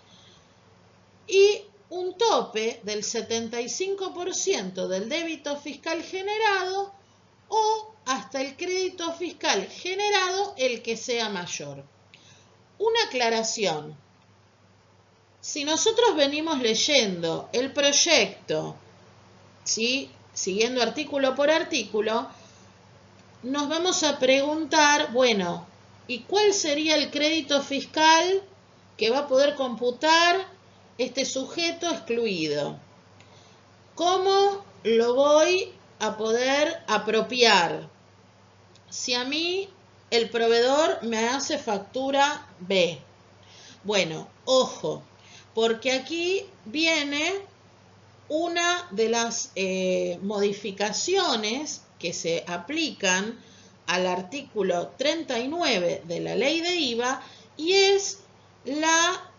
Y un tope del 75% del débito fiscal generado o hasta el crédito fiscal generado el que sea mayor. Una aclaración. Si nosotros venimos leyendo el proyecto, ¿sí?, siguiendo artículo por artículo, nos vamos a preguntar, bueno, ¿y cuál sería el crédito fiscal que va a poder computar este sujeto excluido? ¿Cómo lo voy a poder apropiar? Si a mí el proveedor me hace factura B. Bueno, ojo, porque aquí viene una de las modificaciones que se aplican al artículo 39 de la ley de IVA y es la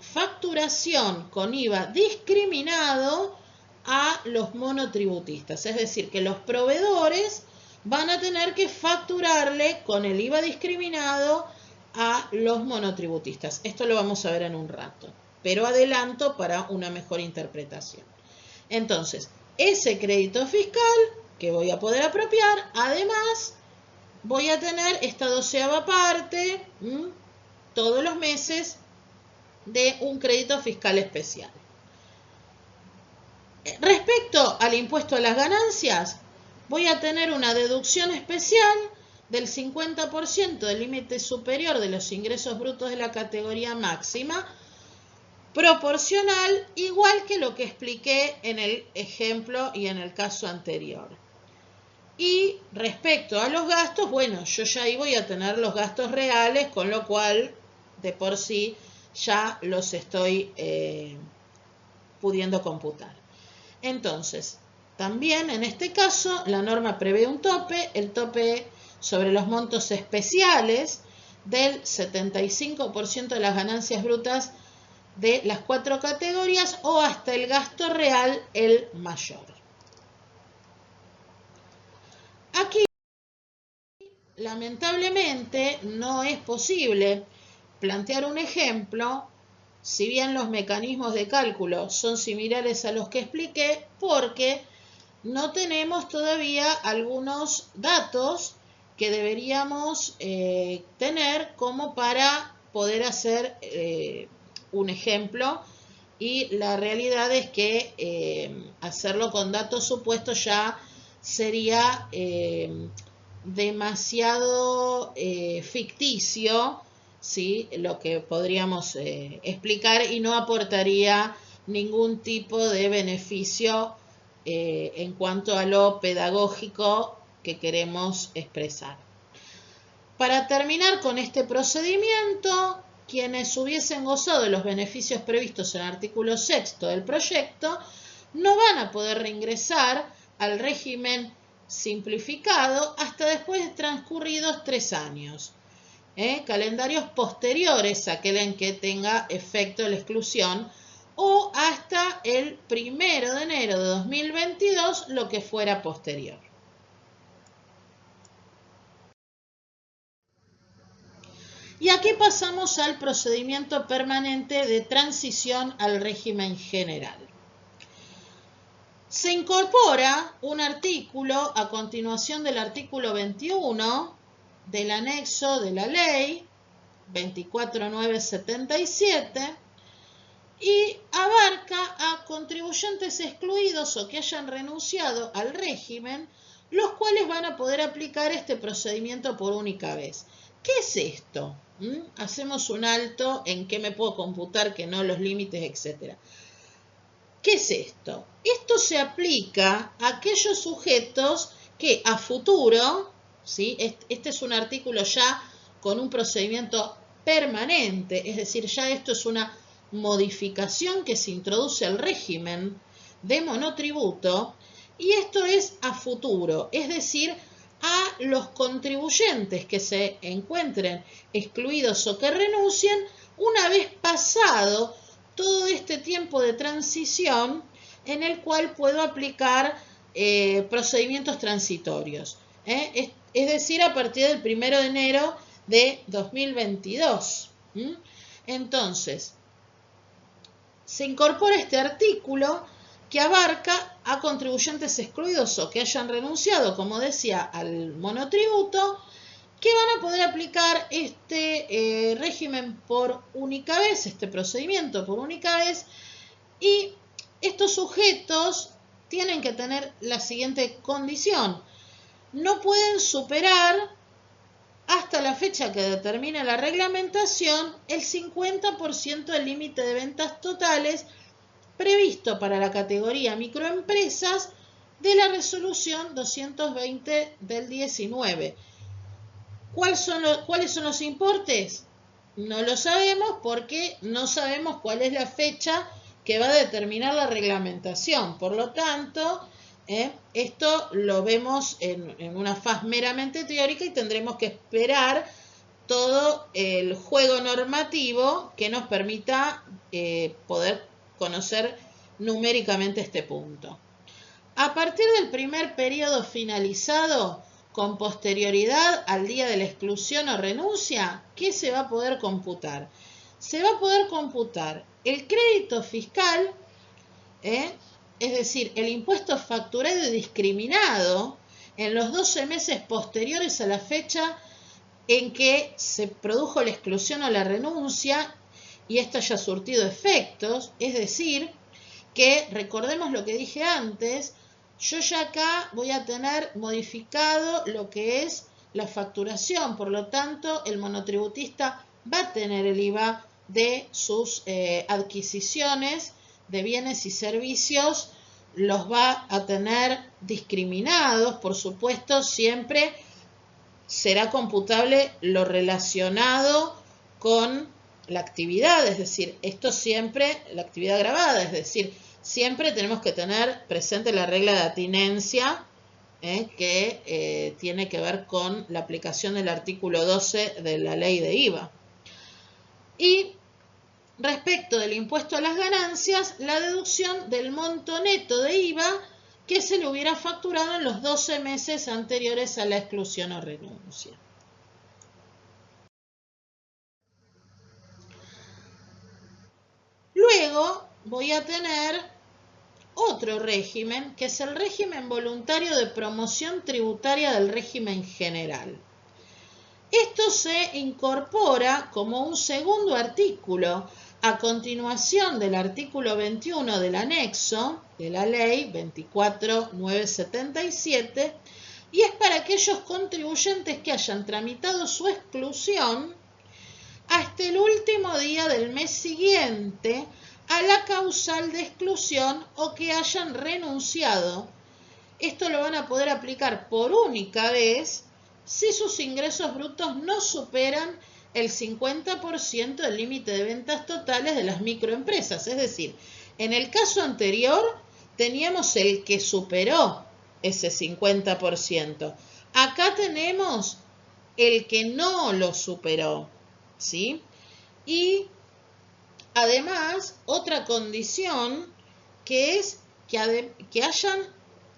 facturación con IVA discriminado a los monotributistas. Es decir, que los proveedores van a tener que facturarle con el IVA discriminado a los monotributistas. Esto lo vamos a ver en un rato, pero adelanto para una mejor interpretación. Entonces, ese crédito fiscal que voy a poder apropiar, además voy a tener esta 12ª parte todos los meses de un crédito fiscal especial. Respecto al impuesto a las ganancias, voy a tener una deducción especial del 50% del límite superior de los ingresos brutos de la categoría máxima, proporcional, igual que lo que expliqué en el ejemplo y en el caso anterior. Y respecto a los gastos, bueno, yo ya ahí voy a tener los gastos reales, con lo cual de por sí ya los estoy pudiendo computar. Entonces, También en este caso la norma prevé un tope, el tope sobre los montos especiales del 75% de las ganancias brutas de las 4 categorías o hasta el gasto real el mayor. Aquí lamentablemente no es posible plantear un ejemplo, si bien los mecanismos de cálculo son similares a los que expliqué, porque no tenemos todavía algunos datos que deberíamos tener como para poder hacer un ejemplo, y la realidad es que hacerlo con datos supuestos ya sería demasiado ficticio, ¿sí? Lo que podríamos explicar, y no aportaría ningún tipo de beneficio en cuanto a lo pedagógico que queremos expresar. Para terminar con este procedimiento, quienes hubiesen gozado de los beneficios previstos en el artículo 6 del proyecto no van a poder reingresar al régimen simplificado hasta después de transcurridos 3 años. Calendarios posteriores a aquel en que tenga efecto la exclusión, o hasta el 1 de enero de 2022, lo que fuera posterior. Y aquí pasamos al procedimiento permanente de transición al régimen general. Se incorpora un artículo a continuación del artículo 21 del anexo de la ley 24977 y abarca a contribuyentes excluidos o que hayan renunciado al régimen, los cuales van a poder aplicar este procedimiento por única vez. ¿Qué es esto? Hacemos un alto en qué me puedo computar, qué no, los límites, etc. ¿Qué es esto? Esto se aplica a aquellos sujetos que a futuro, ¿sí? Este es un artículo ya con un procedimiento permanente, es decir, ya esto es una modificación que se introduce al régimen de monotributo, y esto es a futuro, es decir, a los contribuyentes que se encuentren excluidos o que renuncien una vez pasado todo este tiempo de transición en el cual puedo aplicar procedimientos transitorios. Es decir, a partir del 1 de enero de 2022. Entonces, se incorpora este artículo que abarca a contribuyentes excluidos o que hayan renunciado, como decía, al monotributo, que van a poder aplicar este régimen por única vez, este procedimiento por única vez, y estos sujetos tienen que tener la siguiente condición: no pueden superar hasta la fecha que determina la reglamentación el 50% del límite de ventas totales previsto para la categoría microempresas de la resolución 220 del 19. ¿Cuáles son los importes? No lo sabemos porque no sabemos cuál es la fecha que va a determinar la reglamentación. Por lo tanto, esto lo vemos en una faz meramente teórica y tendremos que esperar todo el juego normativo que nos permita poder conocer numéricamente este punto. A partir del primer periodo finalizado, con posterioridad al día de la exclusión o renuncia, ¿qué se va a poder computar? Se va a poder computar el crédito fiscal, es decir, el impuesto facturado y discriminado en los 12 meses posteriores a la fecha en que se produjo la exclusión o la renuncia y esto haya surtido efectos, es decir, que recordemos lo que dije antes, yo ya acá voy a tener modificado lo que es la facturación, por lo tanto el monotributista va a tener el IVA de sus adquisiciones de bienes y servicios, los va a tener discriminados, por supuesto siempre será computable lo relacionado con la actividad, es decir, esto siempre, la actividad gravada, es decir, Siempre tenemos que tener presente la regla de atinencia, que tiene que ver con la aplicación del artículo 12 de la ley de IVA. Y respecto del impuesto a las ganancias, la deducción del monto neto de IVA que se le hubiera facturado en los 12 meses anteriores a la exclusión o renuncia. Luego voy a tener otro régimen, que es el régimen voluntario de promoción tributaria del régimen general. Esto se incorpora como un segundo artículo a continuación del artículo 21 del anexo de la ley 24.977 y es para aquellos contribuyentes que hayan tramitado su exclusión hasta el último día del mes siguiente a la causal de exclusión o que hayan renunciado. Esto lo van a poder aplicar por única vez si sus ingresos brutos no superan el 50% del límite de ventas totales de las microempresas. Es decir, en el caso anterior teníamos el que superó ese 50%. Acá tenemos el que no lo superó, ¿sí? Y además, otra condición que es que hayan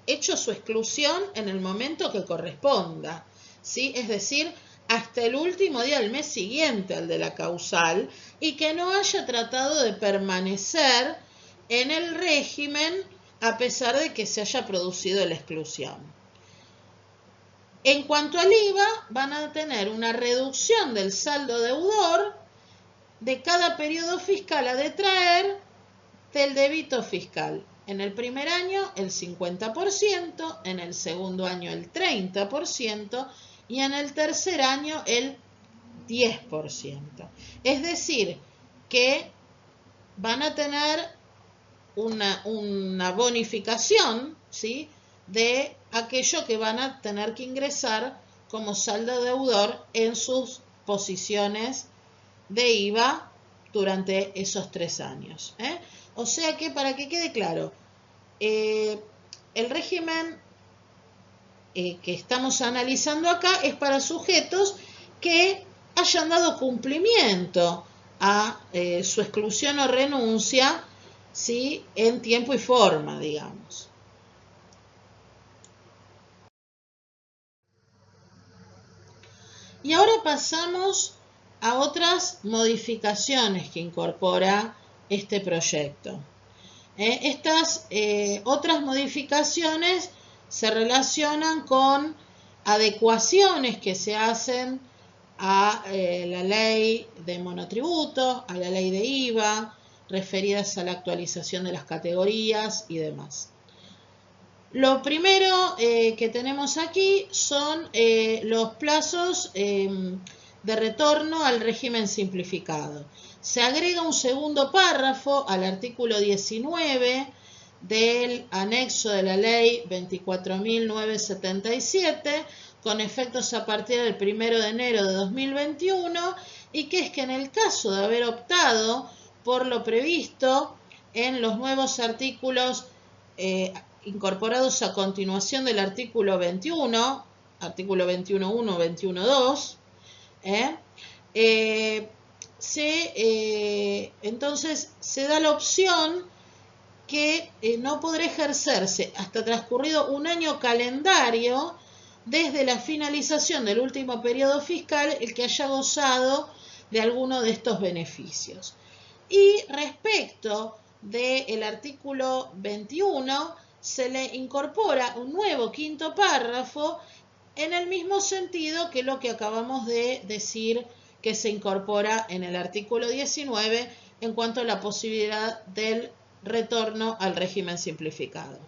hecho su exclusión en el momento que corresponda, ¿sí? Es decir, hasta el último día del mes siguiente al de la causal y que no haya tratado de permanecer en el régimen a pesar de que se haya producido la exclusión. En cuanto al IVA, van a tener una reducción del saldo deudor de cada periodo fiscal a detraer del débito fiscal. En el primer año el 50%, en el segundo año el 30% y en el tercer año el 10%. Es decir, que van a tener una bonificación, ¿sí?, de aquello que van a tener que ingresar como saldo deudor en sus posiciones de IVA durante esos 3 años. O sea que, para que quede claro, el régimen que estamos analizando acá es para sujetos que hayan dado cumplimiento a su exclusión o renuncia, ¿sí?, en tiempo y forma, digamos. Y ahora pasamos a otras modificaciones que incorpora este proyecto. Estas otras modificaciones se relacionan con adecuaciones que se hacen a la ley de monotributo, a la ley de IVA, referidas a la actualización de las categorías y demás. Lo primero que tenemos aquí son los plazos de retorno al régimen simplificado. Se agrega un segundo párrafo al artículo 19 del anexo de la ley 24.977 con efectos a partir del 1 de enero de 2021 y que es que en el caso de haber optado por lo previsto en los nuevos artículos incorporados a continuación del artículo 21, artículo 21.1, 21.2, entonces se da la opción que no podrá ejercerse hasta transcurrido un año calendario desde la finalización del último periodo fiscal el que haya gozado de alguno de estos beneficios. Y respecto del artículo 21, se le incorpora un nuevo quinto párrafo en el mismo sentido que lo que acabamos de decir que se incorpora en el artículo 19 en cuanto a la posibilidad del retorno al régimen simplificado.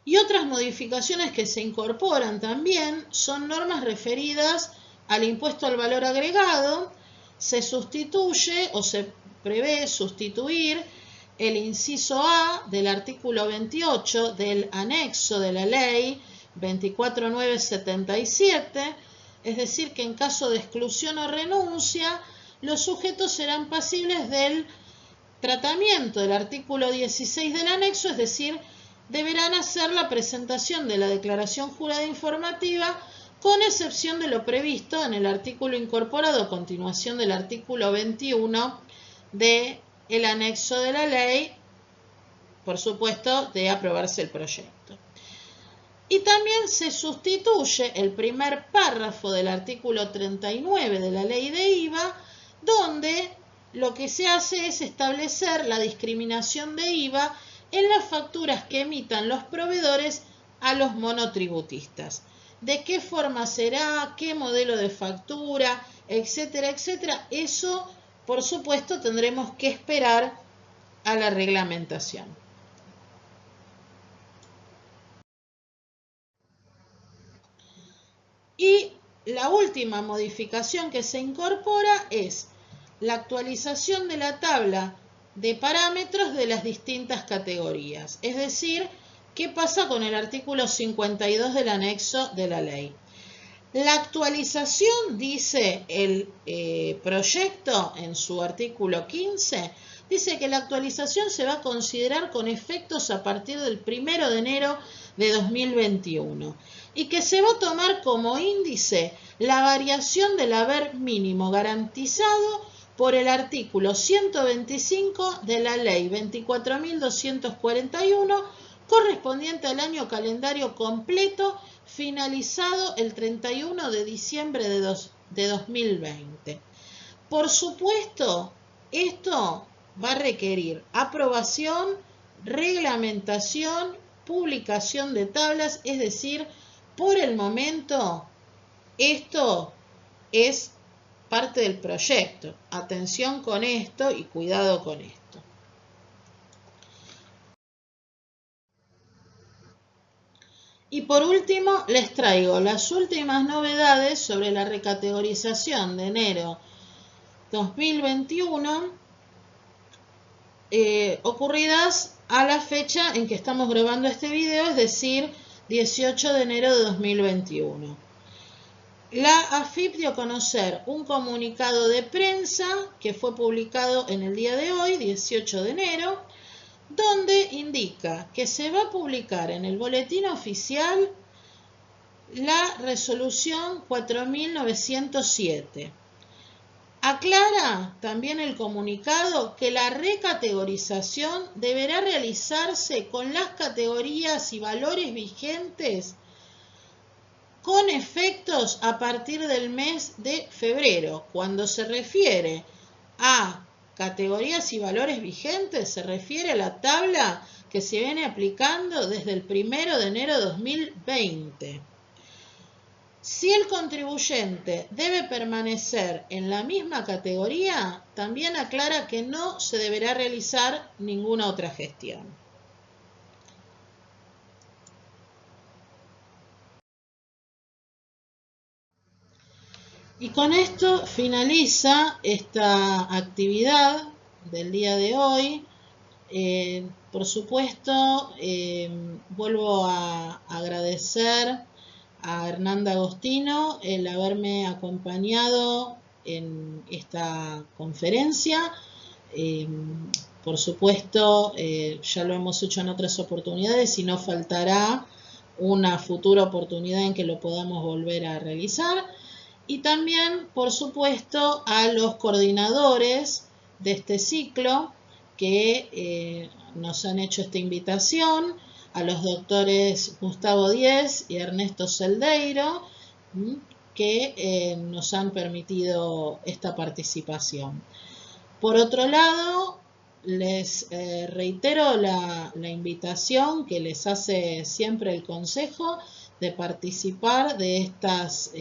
Y otras modificaciones que se incorporan también son normas referidas al impuesto al valor agregado. Se sustituye o se prevé sustituir el inciso A del artículo 28 del anexo de la ley 24.977, es decir, que en caso de exclusión o renuncia, los sujetos serán pasibles del tratamiento del artículo 16 del anexo, es decir, deberán hacer la presentación de la declaración jurada informativa con excepción de lo previsto en el artículo incorporado a continuación del artículo 21 del anexo de la ley, por supuesto, de aprobarse el proyecto. Y también se sustituye el primer párrafo del artículo 39 de la ley de IVA, donde lo que se hace es establecer la discriminación de IVA en las facturas que emitan los proveedores a los monotributistas. ¿De qué forma será? ¿Qué modelo de factura? Etcétera, etcétera. Eso, por supuesto, tendremos que esperar a la reglamentación. Y la última modificación que se incorpora es la actualización de la tabla de parámetros de las distintas categorías. Es decir, ¿qué pasa con el artículo 52 del anexo de la ley? La actualización, dice el proyecto en su artículo 15, dice que la actualización se va a considerar con efectos a partir del 1 de enero de 2021 y que se va a tomar como índice la variación del haber mínimo garantizado por el artículo 125 de la ley 24.241 correspondiente al año calendario completo finalizado el 31 de diciembre de 2020. Por supuesto, esto va a requerir aprobación, reglamentación, publicación de tablas, es decir, por el momento esto es parte del proyecto. Atención con esto y cuidado con esto. Y por último, les traigo las últimas novedades sobre la recategorización de enero 2021 ocurridas a la fecha en que estamos grabando este video, es decir, 18 de enero de 2021. La AFIP dio a conocer un comunicado de prensa que fue publicado en el día de hoy, 18 de enero, donde indica que se va a publicar en el boletín oficial la resolución 4907. Aclara también el comunicado que la recategorización deberá realizarse con las categorías y valores vigentes con efectos a partir del mes de febrero. Cuando se refiere a categorías y valores vigentes, se refiere a la tabla que se viene aplicando desde el 1 de enero de 2020. Si el contribuyente debe permanecer en la misma categoría, también aclara que no se deberá realizar ninguna otra gestión. Y con esto finaliza esta actividad del día de hoy. Por supuesto, vuelvo a agradecer a Hernanda Agostino el haberme acompañado en esta conferencia. Por supuesto, ya lo hemos hecho en otras oportunidades y no faltará una futura oportunidad en que lo podamos volver a realizar. Y también, por supuesto, a los coordinadores de este ciclo que nos han hecho esta invitación, a los doctores Gustavo Díez y Ernesto Celdeiro, que nos han permitido esta participación. Por otro lado, les reitero la invitación que les hace siempre el Consejo de participar de estas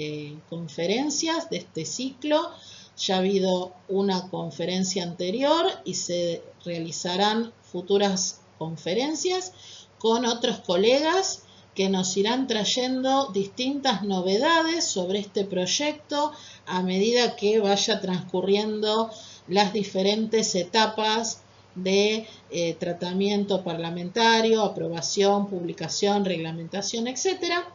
conferencias, de este ciclo. Ya ha habido una conferencia anterior y se realizarán futuras conferencias con otros colegas que nos irán trayendo distintas novedades sobre este proyecto a medida que vaya transcurriendo las diferentes etapas de tratamiento parlamentario, aprobación, publicación, reglamentación, etcétera,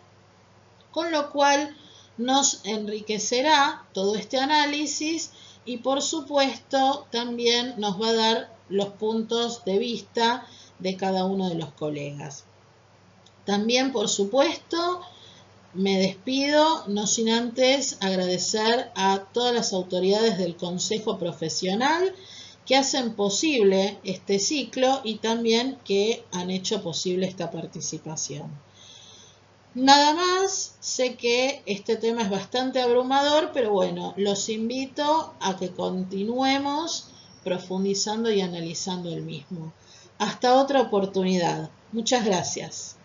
con lo cual nos enriquecerá todo este análisis y por supuesto también nos va a dar los puntos de vista de cada uno de los colegas. También, por supuesto, me despido, no sin antes agradecer a todas las autoridades del Consejo Profesional que hacen posible este ciclo y también que han hecho posible esta participación. Nada más, sé que este tema es bastante abrumador, pero bueno, los invito a que continuemos profundizando y analizando el mismo. Hasta otra oportunidad. Muchas gracias.